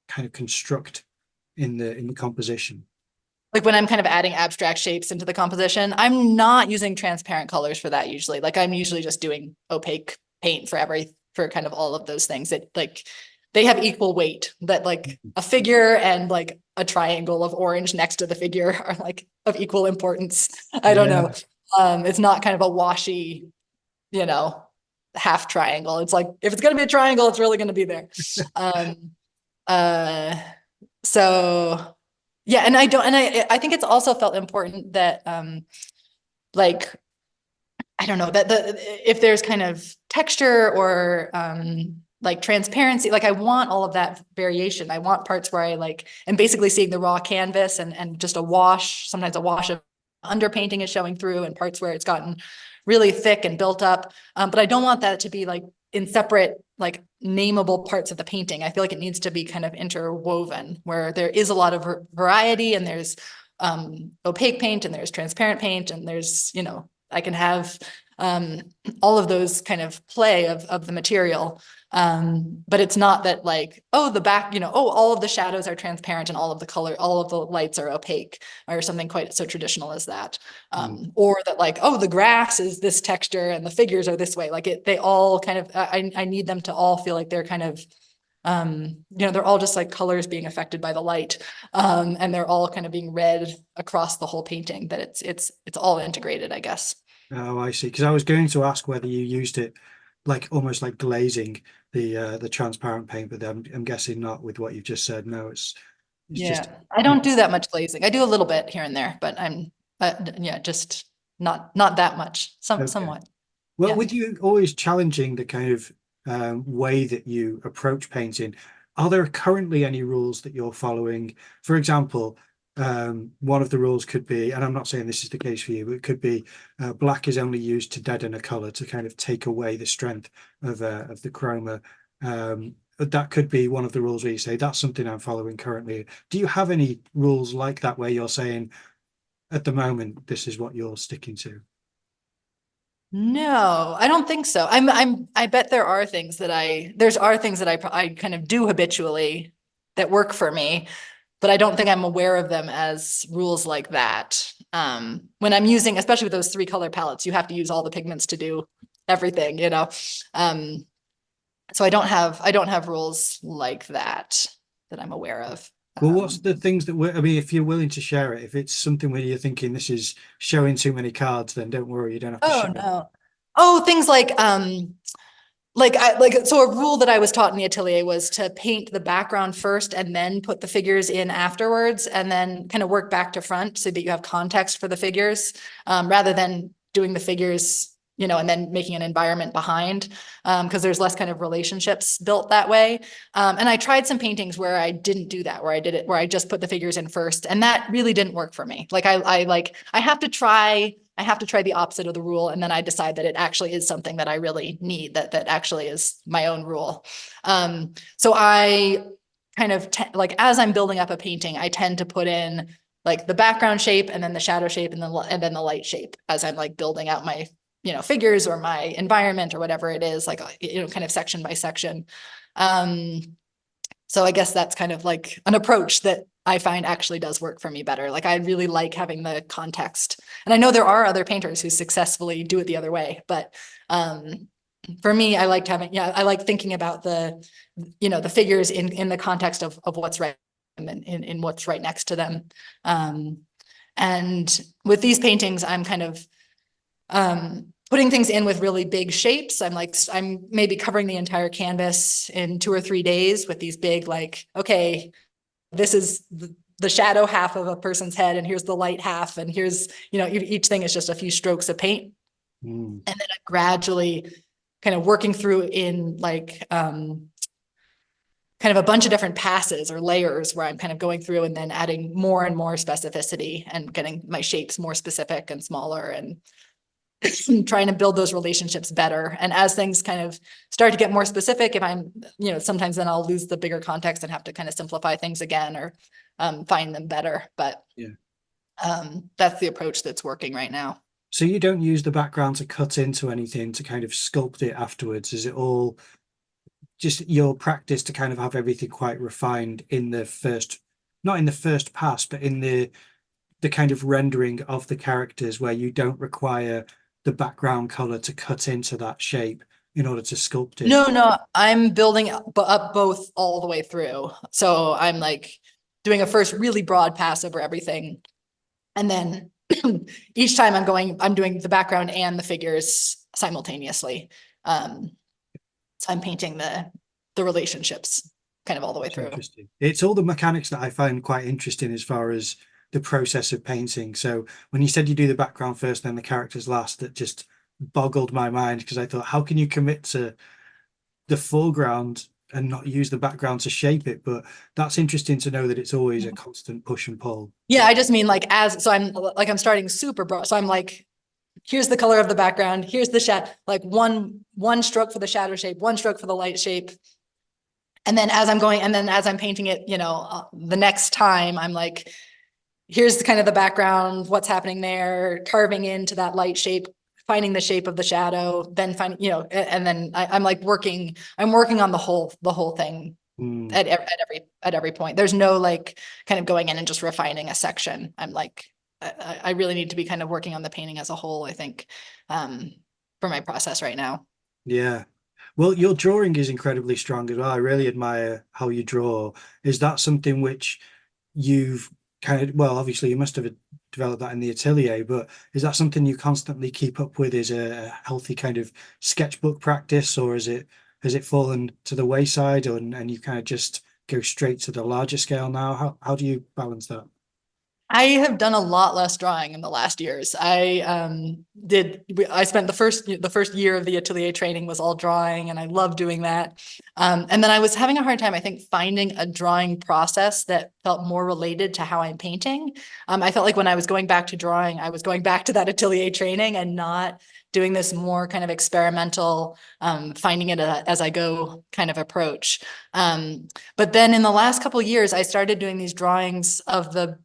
kind of construct in the composition? Like when I'm kind of adding abstract shapes into the composition, I'm not using transparent colors for that usually. Like I'm usually just doing opaque paint for kind of all of those things that like they have equal weight, that like a figure and like a triangle of orange next to the figure are like of equal importance. I don't know. It's not kind of a washy, half triangle. It's like, if it's going to be a triangle, it's really going to be there. So yeah. And I think it's also felt important that, like, I don't know, that if there's kind of texture or, like transparency, like I want all of that variation. I want parts where I like, am basically seeing the raw canvas and just a wash, sometimes a wash of underpainting is showing through, and parts where it's gotten really thick and built up. But I don't want that to be like in separate, like nameable parts of the painting. I feel like it needs to be kind of interwoven, where there is a lot of variety, and there's opaque paint and there's transparent paint, and there's, I can have all of those kind of play of the material. But it's not that like, oh, the back, all of the shadows are transparent and all of the lights are opaque, or something quite so traditional as that. Or that like, oh, the grass is this texture and the figures are this way. Like they all kind of, I need them to all feel like they're kind of, they're all just like colors being affected by the light. And they're all kind of being read across the whole painting, that it's all integrated, I guess. Oh, I see. Because I was going to ask whether you used it like almost like glazing the transparent paint, but I'm guessing not with what you've just said. No, it's It's Yeah, just, I don't do that much glazing. I do a little bit here and there, but I'm, yeah, just not that much, okay. somewhat. Well, Yeah. with you always challenging the kind of way that you approach painting, are there currently any rules that you're following? For example, one of the rules could be, and I'm not saying this is the case for you, but it could be black is only used to deaden a color to kind of take away the strength of the chroma. That could be one of the rules where you say that's something I'm following currently. Do you have any rules like that where you're saying at the moment this is what you're sticking to? No, I don't think so. I bet there are things that I kind of do habitually that work for me, but I don't think I'm aware of them as rules like that. When I'm using, especially with those 3 color palettes, you have to use all the pigments to do everything, you know? So I don't have rules like that I'm aware of. Well, what's the things that I mean, if you're willing to share it, if it's something where you're thinking this is showing too many cards, then don't worry, you don't have to Oh share it. no. Oh, things so a rule that I was taught in the atelier was to paint the background first and then put the figures in afterwards, and then kind of work back to front so that you have context for the figures, rather than doing the figures, you know, and then making an environment behind, because there's less kind of relationships built that way. And I tried some paintings where I didn't do that, where I just put the figures in first, and that really didn't work for me. Like I have to try the opposite of the rule, and then I decide that it actually is something that I really need, that actually is my own rule. So I kind of like, as I'm building up a painting, I tend to put in like the background shape and then the shadow shape and then the light shape as I'm like building out my, you know, figures or my environment or whatever it is, like, you know, kind of section by section. So I guess that's kind of like an approach that I find actually does work for me better. Like I really like having the context, and I know there are other painters who successfully do it the other way, but for me, I like thinking about the, you know, the figures in the context of what's right and in what's right next to them. And with these paintings, I'm kind of putting things in with really big shapes. I'm maybe covering the entire canvas in 2 or 3 days with these big, like, okay, this is the shadow half of a person's head, and here's the light half, and here's, you know, each thing is just a few strokes of paint. And then I'm gradually kind of working through in like kind of a bunch of different passes or layers where I'm kind of going through and then adding more and more specificity and getting my shapes more specific and smaller, and trying to build those relationships better. And as things kind of start to get more specific, if I'm, you know, sometimes then I'll lose the bigger context and have to kind of simplify things again, or find them better. But that's the approach that's working right now. So you don't use the background to cut into anything to kind of sculpt it afterwards? Is it all just your practice to kind of have everything quite refined in the first, not in the first pass, but in the kind of rendering of the characters, where you don't require the background color to cut into that shape in order to sculpt it? No, I'm building up both all the way through. So I'm like doing a first really broad pass over everything, and then each time I'm doing the background and the figures simultaneously. So I'm painting the relationships kind of all the way through. Interesting. It's all the mechanics that I find quite interesting as far as the process of painting. So when you said you do the background first, then the characters last, that just boggled my mind, because I thought, how can you commit to the foreground and not use the background to shape it? But that's interesting to know that it's always a constant push and pull. Yeah, I just mean like I'm starting super broad. So I'm like, here's the color of the background, here's the shadow, like one stroke for the shadow shape, one stroke for the light shape. And then as I'm painting it, you know, the next time I'm like, here's kind of the background, what's happening there, carving into that light shape, finding the shape of the shadow, then finding, you know, and then I'm like working on the whole thing at every point. There's no like kind of going in and just refining a section. I'm like, I really need to be kind of working on the painting as a whole, I think, for my process right now. Yeah. Well, your drawing is incredibly strong as well. I really admire how you draw. Is that something which you've kind of, well, obviously you must have developed that in the atelier, but is that something you constantly keep up with? Is a healthy kind of sketchbook practice, or has it fallen to the wayside, and you kind of just go straight to the larger scale now? How do you balance that? I have done a lot less drawing in the last years. I spent the first year of the atelier training was all drawing, and I love doing that. And then I was having a hard time, I think, finding a drawing process that felt more related to how I'm painting. I felt like when I was going back to drawing, I was going back to that atelier training and not doing this more kind of experimental, finding it as I go kind of approach. But then in the last couple of years, I started doing these drawings of the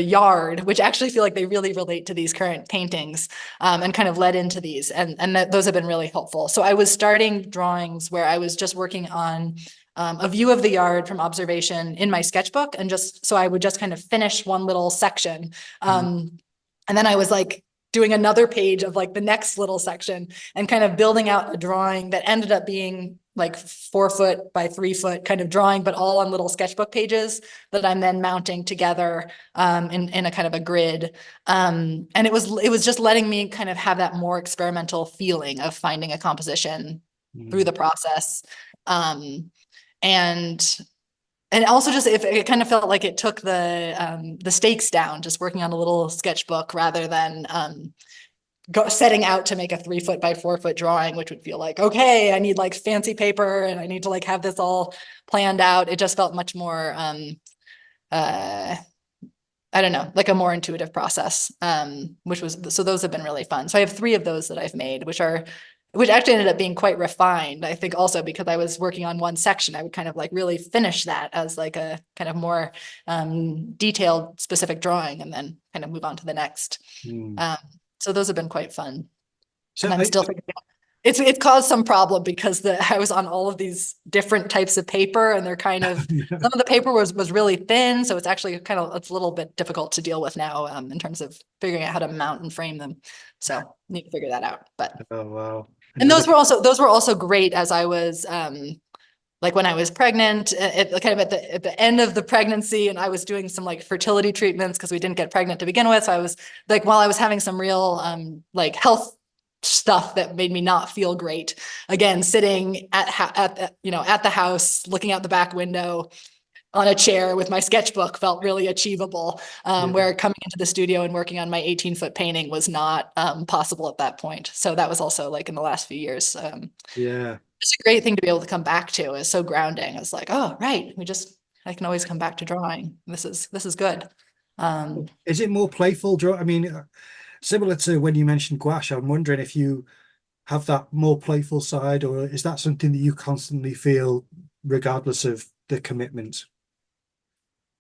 yard, which actually feel like they really relate to these current paintings, and kind of led into these, and those have been really helpful. So I was starting drawings where I was just working on a view of the yard from observation in my sketchbook, and so I would just kind of finish one little section, and then I was like doing another page of like the next little section and kind of building out a drawing that ended up being like 4 foot by 3 foot kind of drawing, but all on little sketchbook pages that I'm then mounting together in a kind of a grid. And it was just letting me kind of have that more experimental feeling of finding a composition through the process. And also just if it kind of felt like it took the stakes down, just working on a little sketchbook rather than setting out to make a 3 foot by 4 foot drawing, which would feel like, okay, I need like fancy paper and I need to like have this all planned out. It just felt much more, I don't know, like a more intuitive process, so those have been really fun. So I have 3 of those that I've made, which actually ended up being quite refined. I think also because I was working on one section, I would kind of like really finish that as like a kind of more detailed specific drawing and then kind of move on to the next. So those have been quite fun. So and I'm still thinking it's caused some problem because I was on all of these different types of paper, and they're kind of some of the paper was really thin, so it's actually it's a little bit difficult to deal with now in terms of figuring out how to mount and frame them. So need to figure that out. But oh wow. And those were also great as I was like when I was pregnant, at the end of the pregnancy, and I was doing some like fertility treatments because we didn't get pregnant to begin with. So I was like, while I was having some real like health stuff that made me not feel great, again, sitting at the house, looking out the back window on a chair with my sketchbook felt really achievable, where coming into the studio and working on my 18-foot painting was not possible at that point. So that was also like in the last few years. It's a great thing to be able to come back to. It's so grounding. It's like, oh, right. I can always come back to drawing. This is good. Is it more playful draw? I mean, similar to when you mentioned gouache, I'm wondering if you have that more playful side, or is that something that you constantly feel regardless of the commitment?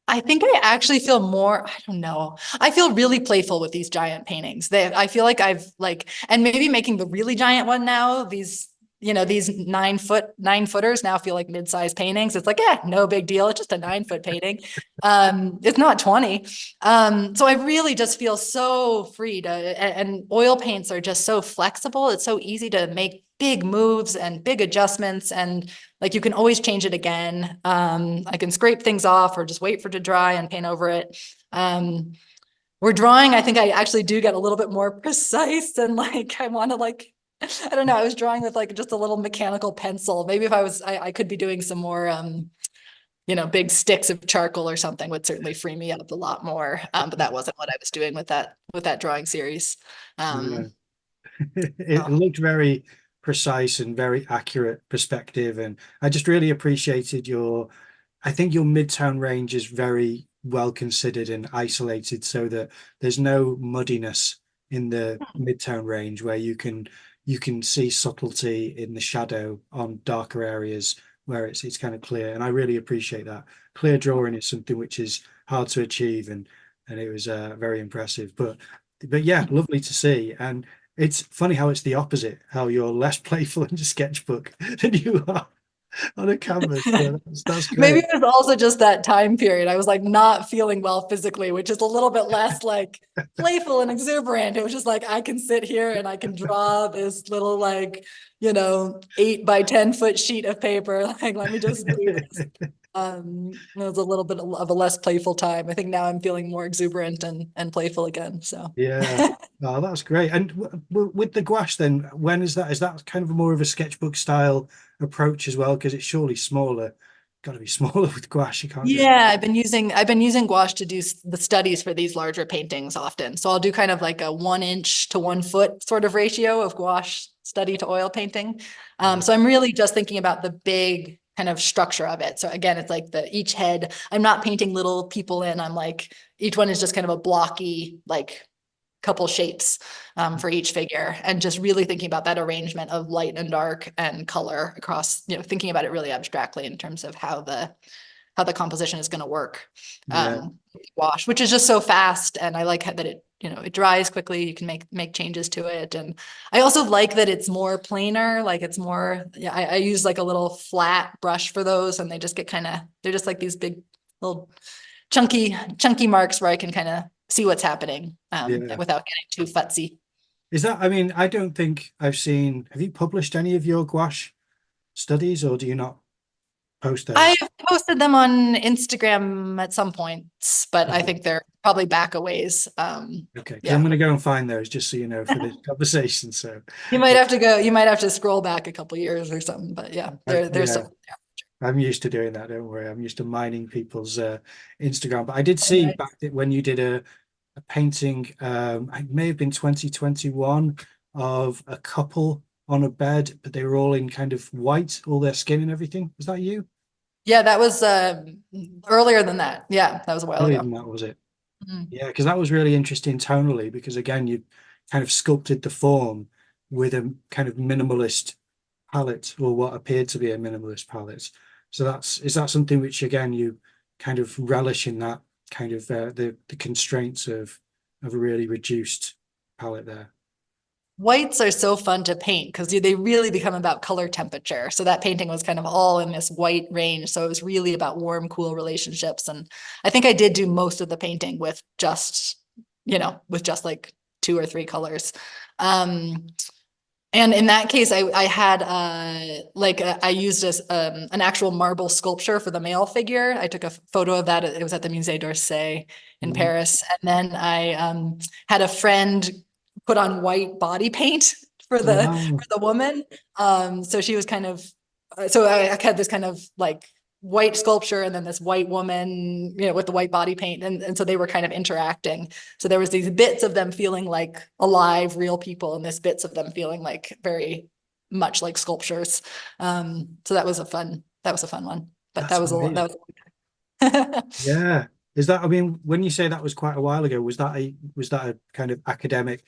I think I actually feel more, I don't know. I feel really playful with these giant paintings. I feel like and maybe making the really giant one now, these 9-footers now feel like mid-sized paintings. It's like, no big deal. It's just a 9-foot painting. It's not 20. So I really just feel so free and oil paints are just so flexible. It's so easy to make big moves and big adjustments. And like, you can always change it again. I can scrape things off or just wait for it to dry and paint over it. We're drawing. I think I actually do get a little bit more precise and like, I want to like, I don't know. I was drawing with like just a little mechanical pencil. Maybe if I could be doing some more, big sticks of charcoal or something would certainly free me up a lot more. But that wasn't what I was doing with that drawing series. It looked very precise and very accurate perspective. And I just really appreciated I think your Midtown range is very well considered and isolated so that there's no muddiness in the Midtown range where you can see subtlety in the shadow on darker areas where it's kind of clear. And I really appreciate that. Clear drawing is something which is hard to achieve, and it was very impressive. But yeah, lovely to see. And it's funny how it's the opposite, how you're less playful in the sketchbook than you are on a canvas. So that's great. Maybe it was also just that time period. I was like not feeling well physically, which is a little bit less like playful and exuberant. It was just like, I can sit here and I can draw this little like, 8 by 10 foot sheet of paper. Like, let me just do this. It was a little bit of a less playful time. I think now I'm feeling more exuberant and playful again. So yeah, oh, that's great. And with the gouache, then when is that? Is that kind of more of a sketchbook style approach as well? Because it's surely smaller got to be smaller with gouache. You can't just. Yeah, I've been using gouache to do the studies for these larger paintings often. So I'll do kind of like a 1 inch to 1 foot sort of ratio of gouache study to oil painting. So I'm really just thinking about the big kind of structure of it. So again, it's like each head, I'm not painting little people in. I'm like, each one is just kind of a blocky, like couple shapes for each figure, and just really thinking about that arrangement of light and dark and color across, thinking about it really abstractly in terms of how the composition is going to work. Wash, which is just so fast, and I like that it dries quickly. You can make changes to it, and I also like that it's more planar. Like it's more, I use like a little flat brush for those, and they just get they're just like these big little chunky marks where I can kind of see what's happening without getting too futzy. Is that, I mean, I don't think I've seen, have you published any of your gouache studies, or do you not post those? I have posted them on Instagram at some points, but I think they're probably back a ways. Okay, I'm going to go and find those just so you know for this conversation. So you might have to scroll back a couple years or something, but they're still there. I'm used to doing that, don't worry. I'm used to mining people's Instagram. But I did see back when you did a painting, it may have been 2021, of a couple on a bed, but they were all in kind of white, all their skin and everything. Was that you? Yeah, that was earlier than that. Yeah, that was a while Earlier ago. than that, was it? Yeah, because that was really interesting tonally, because again, you kind of sculpted the form with a kind of minimalist palette, or what appeared to be a minimalist palette. So is that something which again you kind of relish in, that kind of the constraints of a really reduced palette there? Whites are so fun to paint because they really become about color temperature. So that painting was kind of all in this white range. So it was really about warm, cool relationships. And I think I did do most of the painting with just like 2 or 3 colors. And in that case, I had I used an actual marble sculpture for the male figure. I took a photo of that. It was at the Musée d'Orsay in Paris. And then I had a friend put on white body paint for the woman. So she was kind of, so I had this kind of like white sculpture and then this white woman, with the white body paint. And so they were kind of interacting. So there was these bits of them feeling like alive, real people, and this bits of them feeling like very much like sculptures. So that was a fun one, but that was yeah. Is that, I mean, when you say that was quite a while ago, was that a kind of academic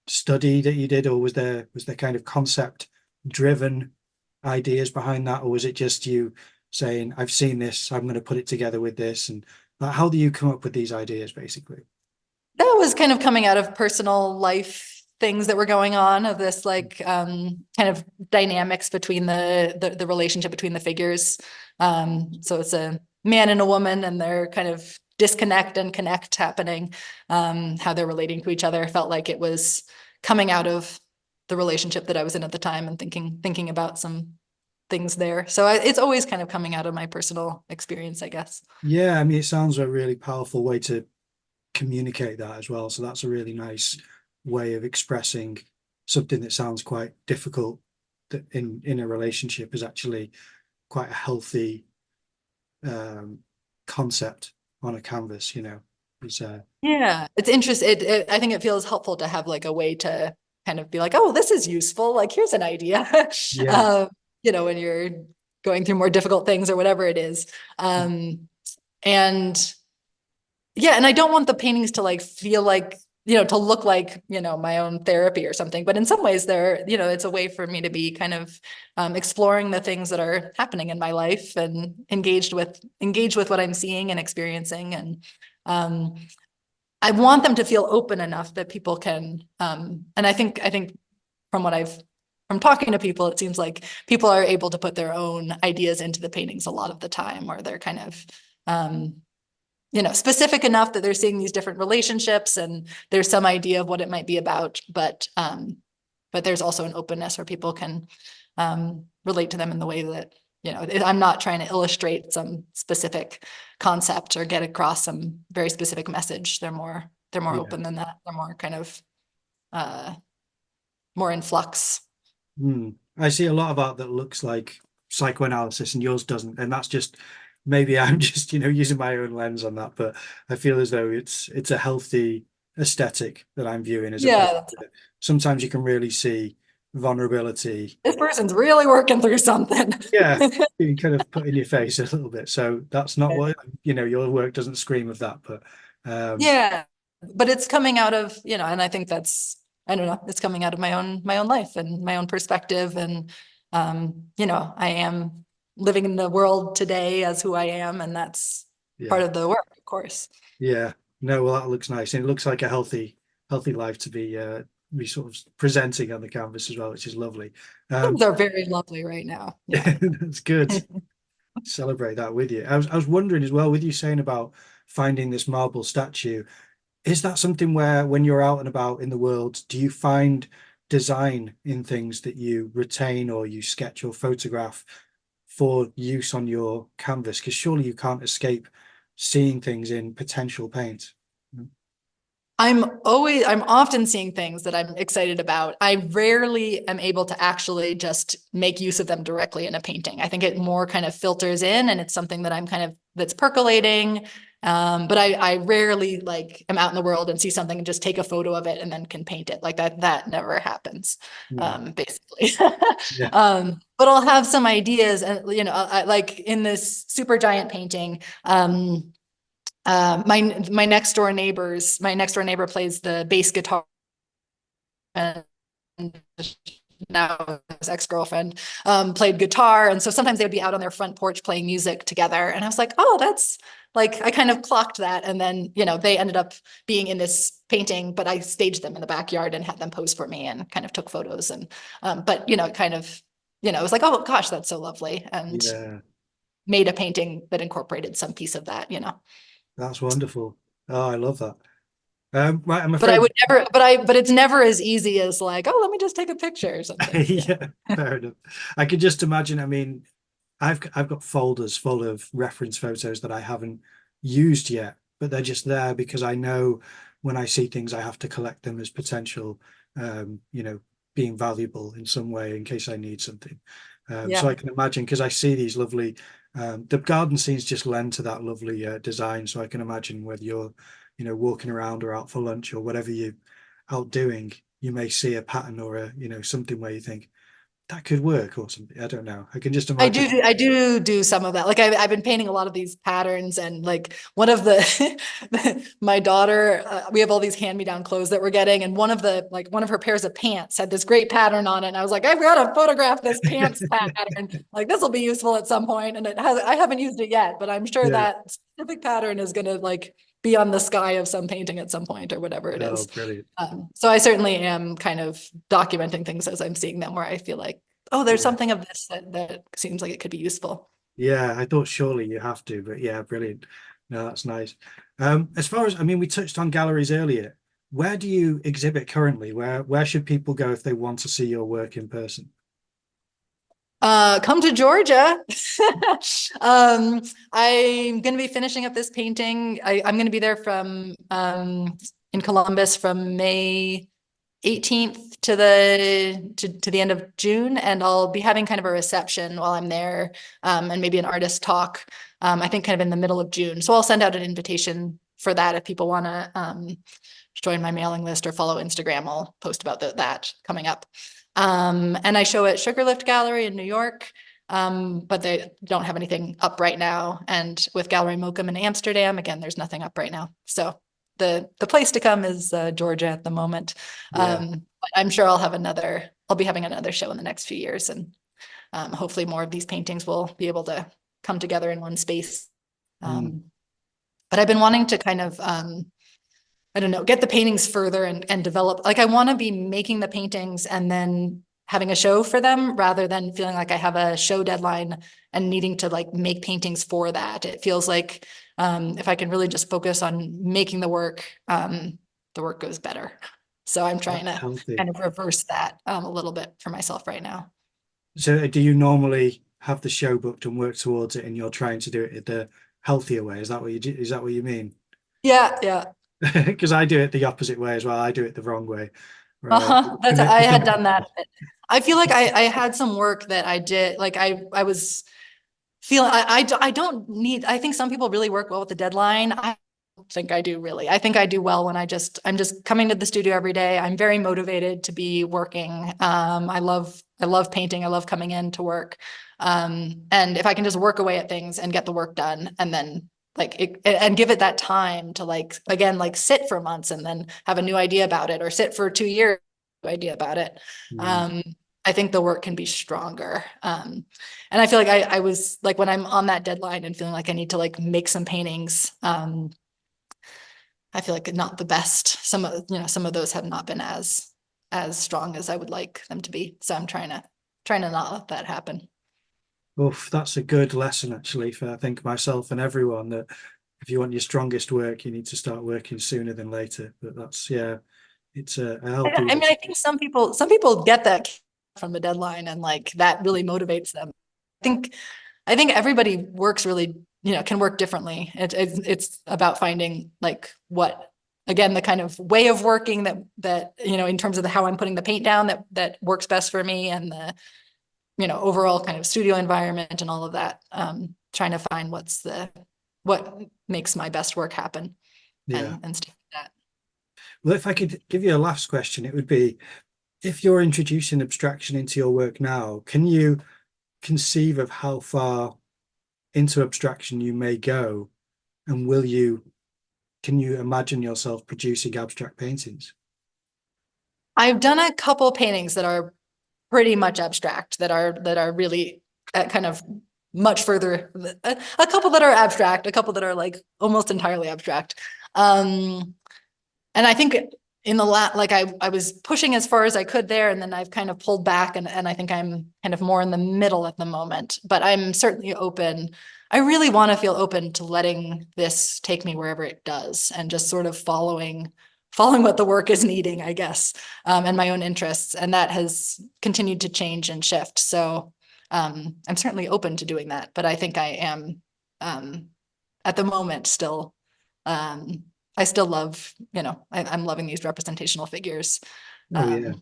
study that you did, or was there kind of concept driven ideas behind that, or was it just you saying, I've seen this, I'm going to put it together with this? And how do you come up with these ideas, basically? That was kind of coming out of personal life things that were going on, of this like kind of dynamics between the relationship between the figures. So it's a man and a woman, and they're kind of disconnect and connect happening, how they're relating to each other. Felt like it was coming out of the relationship that I was in at the time, and thinking about some things there. So it's always kind of coming out of my personal experience, I guess. Yeah, I mean, it sounds a really powerful way to communicate that as well. So that's a really nice way of expressing something that sounds quite difficult, that in a relationship is actually quite a healthy concept on a canvas. It's interesting. I think it feels helpful to have like a way to kind of be like, oh, this is useful, like here's an idea. When you're going through more difficult things or whatever it is. And I don't want the paintings to like feel like, to look like, my own therapy or something, but in some ways it's a way for me to be kind of exploring the things that are happening in my life, and engaged with what I'm seeing and experiencing. And I want them to feel open enough that people can, and I think from talking to people, it seems like people are able to put their own ideas into the paintings a lot of the time, or they're kind of, specific enough that they're seeing these different relationships and there's some idea of what it might be about, but there's also an openness where people can relate to them in the way that, I'm not trying to illustrate some specific concept or get across some very specific message. They're more open than that. They're more kind of more in flux. I see a lot of art that looks like psychoanalysis and yours doesn't, and that's just, maybe I'm just, using my own lens on that, but I feel as though it's a healthy aesthetic that I'm viewing, as opposed Yeah, to, sometimes you can really see vulnerability. this person's really working through something. Yeah, being kind of put in your face a little bit. So that's not what, your work doesn't scream of that, but yeah, but it's coming out of, and I think that's, I don't know, it's coming out of my own life and my own perspective. And, I am living in the world today as who I am. And that's part of the work, of course. Yeah. No, well, that looks nice. And it looks like a healthy life to be sort of presenting on the canvas as well, which is lovely. Things are very lovely right now. Yeah. That's good. Celebrate that with you. I was wondering as well, with you saying about finding this marble statue, is that something where, when you're out and about in the world, do you find design in things that you retain or you sketch or photograph for use on your canvas? Because surely you can't escape seeing things in potential paint. I'm often seeing things that I'm excited about. I rarely am able to actually just make use of them directly in a painting. I think it more kind of filters in, and it's something that that's percolating. But I rarely am out in the world and see something and just take a photo of it and then can paint it. Like that never happens, basically. But I'll have some ideas, and like in this super giant painting, my next door neighbor plays the bass guitar, and now his ex-girlfriend played guitar, and so sometimes they would be out on their front porch playing music together, and I was like, oh, that's I kind of clocked that. And then they ended up being in this painting, but I staged them in the backyard and had them pose for me and kind of took photos. And but kind of it was like, oh gosh, that's so lovely, and made a painting that incorporated some piece of that. That's wonderful. Oh, I love that. Right, I'm afraid. But I would never, but it's never as easy as oh, let me just take a picture or something. Yeah, fair enough. I could just imagine. I mean, I've got folders full of reference photos that I haven't used yet, but they're just there because I know when I see things, I have to collect them as potential, being valuable in some way in case I need something. So I can imagine, because I see these lovely, the garden scenes just lend to that lovely design. So I can imagine whether you're, walking around or out for lunch or whatever you're out doing, you may see a pattern or something where you think that could work or something. I don't know. I can just imagine. I do some of that. I've been painting a lot of these patterns, and one of my daughter, we have all these hand-me-down clothes that we're getting, and one of her pairs of pants had this great pattern on it. And I was like, I've got to photograph this pants pattern. This will be useful at some point. And I haven't used it yet, but I'm sure that specific pattern is going to be on the sky of some painting at some point or whatever it is. Brilliant. So I certainly am kind of documenting things as I'm seeing them, where I feel like, oh, there's something of this that seems like it could be useful. Yeah, I thought surely you have to, but yeah, brilliant. No, that's nice. As far as, we touched on galleries earlier. Where do you exhibit currently? Where should people go if they want to see your work in person? Come to Georgia. I'm going to be finishing up this painting. I'm going to be there in Columbus from May 18th to the end of June, and I'll be having kind of a reception while I'm there, and maybe an artist talk. I think kind of in the middle of June. So I'll send out an invitation for that if people want to join my mailing list or follow Instagram. I'll post about that coming up. And I show at Sugarlift Gallery in New York, but they don't have anything up right now. And with Gallery Mokum in Amsterdam, again, there's nothing up right now. So the place to come is Georgia at the moment. But I'm sure I'll be having another show in the next few years, and hopefully more of these paintings will be able to come together in one space. But I've been wanting to kind of I don't know, get the paintings further and develop. I want to be making the paintings and then having a show for them, rather than feeling like I have a show deadline and needing to make paintings for that. It feels like if I can really just focus on making the work goes better. So I'm trying to kind of reverse that a little bit for myself right now. So do you normally have the show booked and work towards it, and you're trying to do it the healthier way? Is that what you do? Is that what you mean? Yeah. Because I do it the opposite way as well. I do it the wrong way. I had done that. I feel like I had some work that I did, like I was feeling, I don't need, I think some people really work well with the deadline. I don't think I do really. I think I do well when I'm just coming to the studio every day. I'm very motivated to be working. I love painting. I love coming in to work. And if I can just work away at things and get the work done and then and give it that time to again, sit for months and then have a new idea about it, or sit for 2 years, idea about it. I think the work can be stronger. And I feel like I was like, when I'm on that deadline and feeling like I need to make some paintings, I feel like not the best. Some of those have not been as strong as I would like them to be. So I'm trying to not let that happen. Oof, that's a good lesson actually for, I think, myself and everyone, that if you want your strongest work, you need to start working sooner than later. But that's, yeah, it's a healthy. I mean, I think some people get that from the deadline and that really motivates them. I think everybody works really, can work differently. It's about finding what, again, the kind of way of working that in terms of how I'm putting the paint down that works best for me, and the overall kind of studio environment and all of that. Trying to find what makes my best work happen. Yeah. And stick with that. Well, if I could give you a last question, it would be, if you're introducing abstraction into your work now, can you conceive of how far into abstraction you may go? And can you imagine yourself producing abstract paintings? I've done a couple paintings that are pretty much abstract, that are really kind of much further, a couple that are abstract, a couple that are almost entirely abstract. And I think in the I was pushing as far as I could there, and then I've kind of pulled back, and I think I'm kind of more in the middle at the moment, but I'm certainly open. I really want to feel open to letting this take me wherever it does, and just sort of following what the work is needing, I guess, and my own interests. And that has continued to change and shift. So I'm certainly open to doing that, but I think I am at the moment still, I still love, I'm loving these representational figures. Oh, yeah.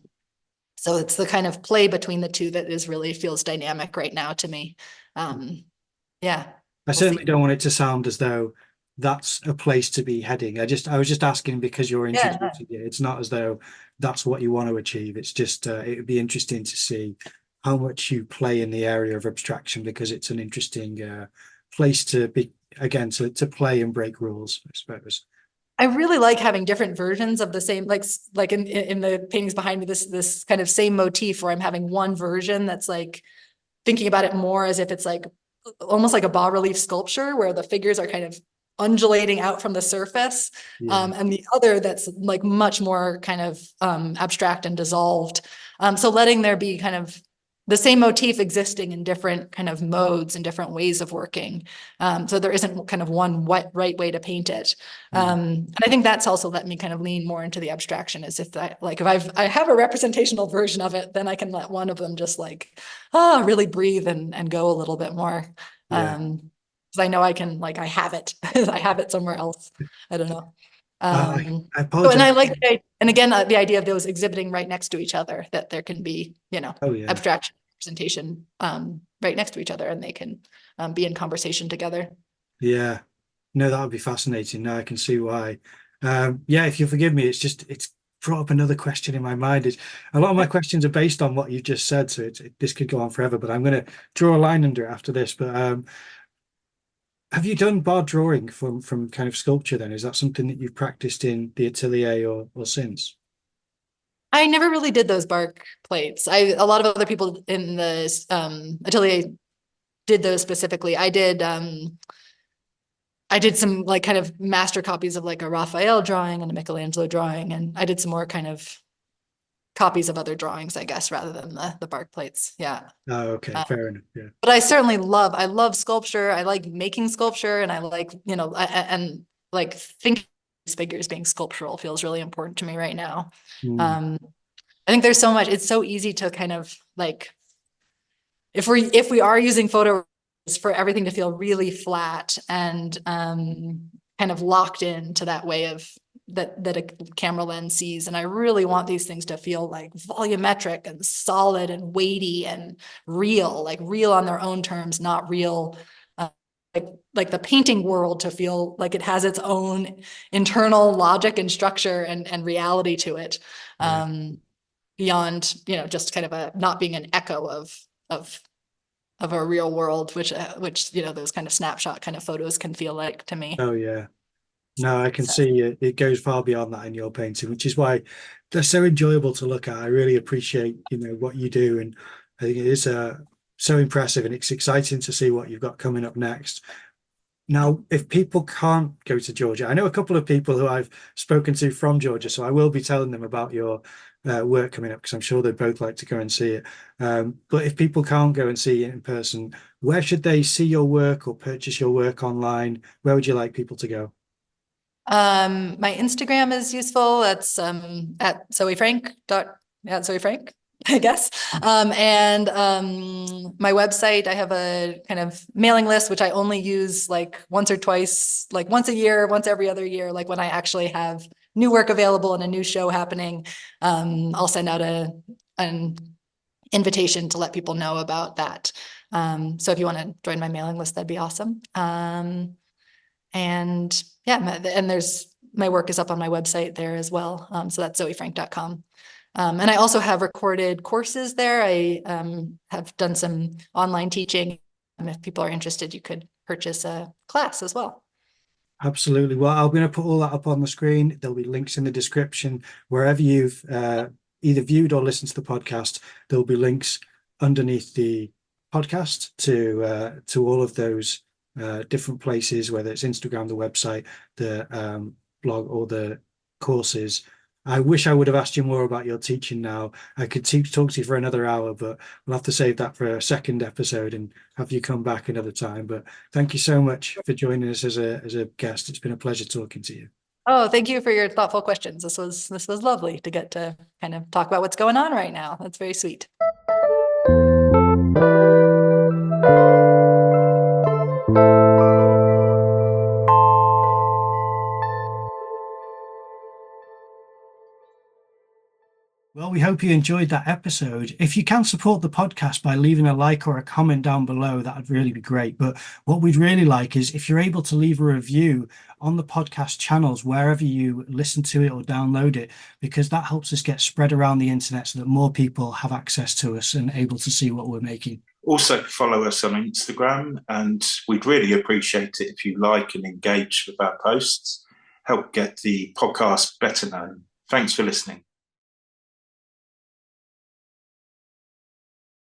So it's the kind of play between the two that really feels dynamic right now to me. Yeah. I certainly don't want it to sound as though that's a place to be heading. I was just asking because you're introducing it. It's not as though that's what you want to achieve. It's just, it would be interesting to see how much you play in the area of abstraction, because it's an interesting place to be, again, to play and break rules, I suppose. I really like having different versions of the same, like in the paintings behind me, this kind of same motif, where I'm having one version that's thinking about it more as if it's almost like a bas-relief sculpture, where the figures are kind of undulating out from the surface. Yeah. And the other that's much more kind of abstract and dissolved. So letting there be kind of the same motif existing in different kind of modes and different ways of working. So there isn't kind of one right way to paint it. And I think that's also let me kind of lean more into the abstraction, as if I have a representational version of it, then I can let one of them just really breathe and go a little bit more. Yeah. Because I know I can, I have it, I have it somewhere else. I don't know. I apologize. And I like, and again, the idea of those exhibiting right next to each other, that there can be, abstraction representation right next to each other, and they can be in conversation together. Yeah, no, that would be fascinating. Now I can see why. Yeah, if you'll forgive me, it's brought up another question in my mind. A lot of my questions are based on what you've just said, so this could go on forever, but I'm going to draw a line under it after this. But have you done bar drawing from kind of sculpture then? Is that something that you've practiced in the atelier or since? I never really did those bark plates. A lot of other people in the atelier did those specifically. I did some kind of master copies of a Raphael drawing and a Michelangelo drawing, and I did some more kind of copies of other drawings, I guess, rather than the bark plates. Yeah. Oh, okay, fair enough. Yeah. But I certainly love sculpture. I like making sculpture, and I like, thinking these figures being sculptural feels really important to me right now. I think there's so much, it's so easy to kind of if we are using photo for everything to feel really flat and kind of locked into that way of that a camera lens sees. And I really want these things to feel like volumetric and solid and weighty and real, like real on their own terms, not real like the painting world to feel like it has its own internal logic and structure and reality to it. Beyond, just kind of a not being an echo of a real world, which those kind of snapshot kind of photos can feel like to me. Oh yeah. No, I can see it goes far beyond that in your painting, which is why they're so enjoyable to look at. I really appreciate, what you do. And I think it is so impressive, and it's exciting to see what you've got coming up next. Now, if people can't go to Georgia, I know a couple of people who I've spoken to from Georgia, so I will be telling them about your work coming up, because I'm sure they'd both like to go and see it. But if people can't go and see it in person, where should they see your work or purchase your work online? Where would you like people to go? My Instagram is useful. That's at Zoey Frank Zoey Frank, I guess. And my website, I have a kind of mailing list, which I only use like once or twice, like once a year, once every other year, like when I actually have new work available and a new show happening. I'll send out an invitation to let people know about that. So if you want to join my mailing list, that'd be awesome. And yeah, and there's my work is up on my website there as well. So that's zoeyfrank.com. And I also have recorded courses there. I have done some online teaching. If people are interested, you could purchase a class as well. Absolutely. Well, I'm going to put all that up on the screen. There'll be links in the description. Wherever you've either viewed or listened to the podcast, there'll be links underneath the podcast to all of those different places, whether it's Instagram, the website, the blog, or the courses. I wish I would have asked you more about your teaching now. I could talk to you for another hour, but we'll have to save that for a second episode and have you come back another time. But thank you so much for joining us as a guest. It's been a pleasure talking to you. Oh, thank you for your thoughtful questions. This was lovely to get to kind of talk about what's going on right now. That's very sweet. Well, we hope you enjoyed that episode. If you can support the podcast by leaving a like or a comment down below, that would really be great. But what we'd really like is if you're able to leave a review on the podcast channels, wherever you listen to it or download it, because that helps us get spread around the internet so that more people have access to us and able to see what we're making. Also, follow us on Instagram, and we'd really appreciate it if you like and engage with our posts. Help get the podcast better known. Thanks for listening.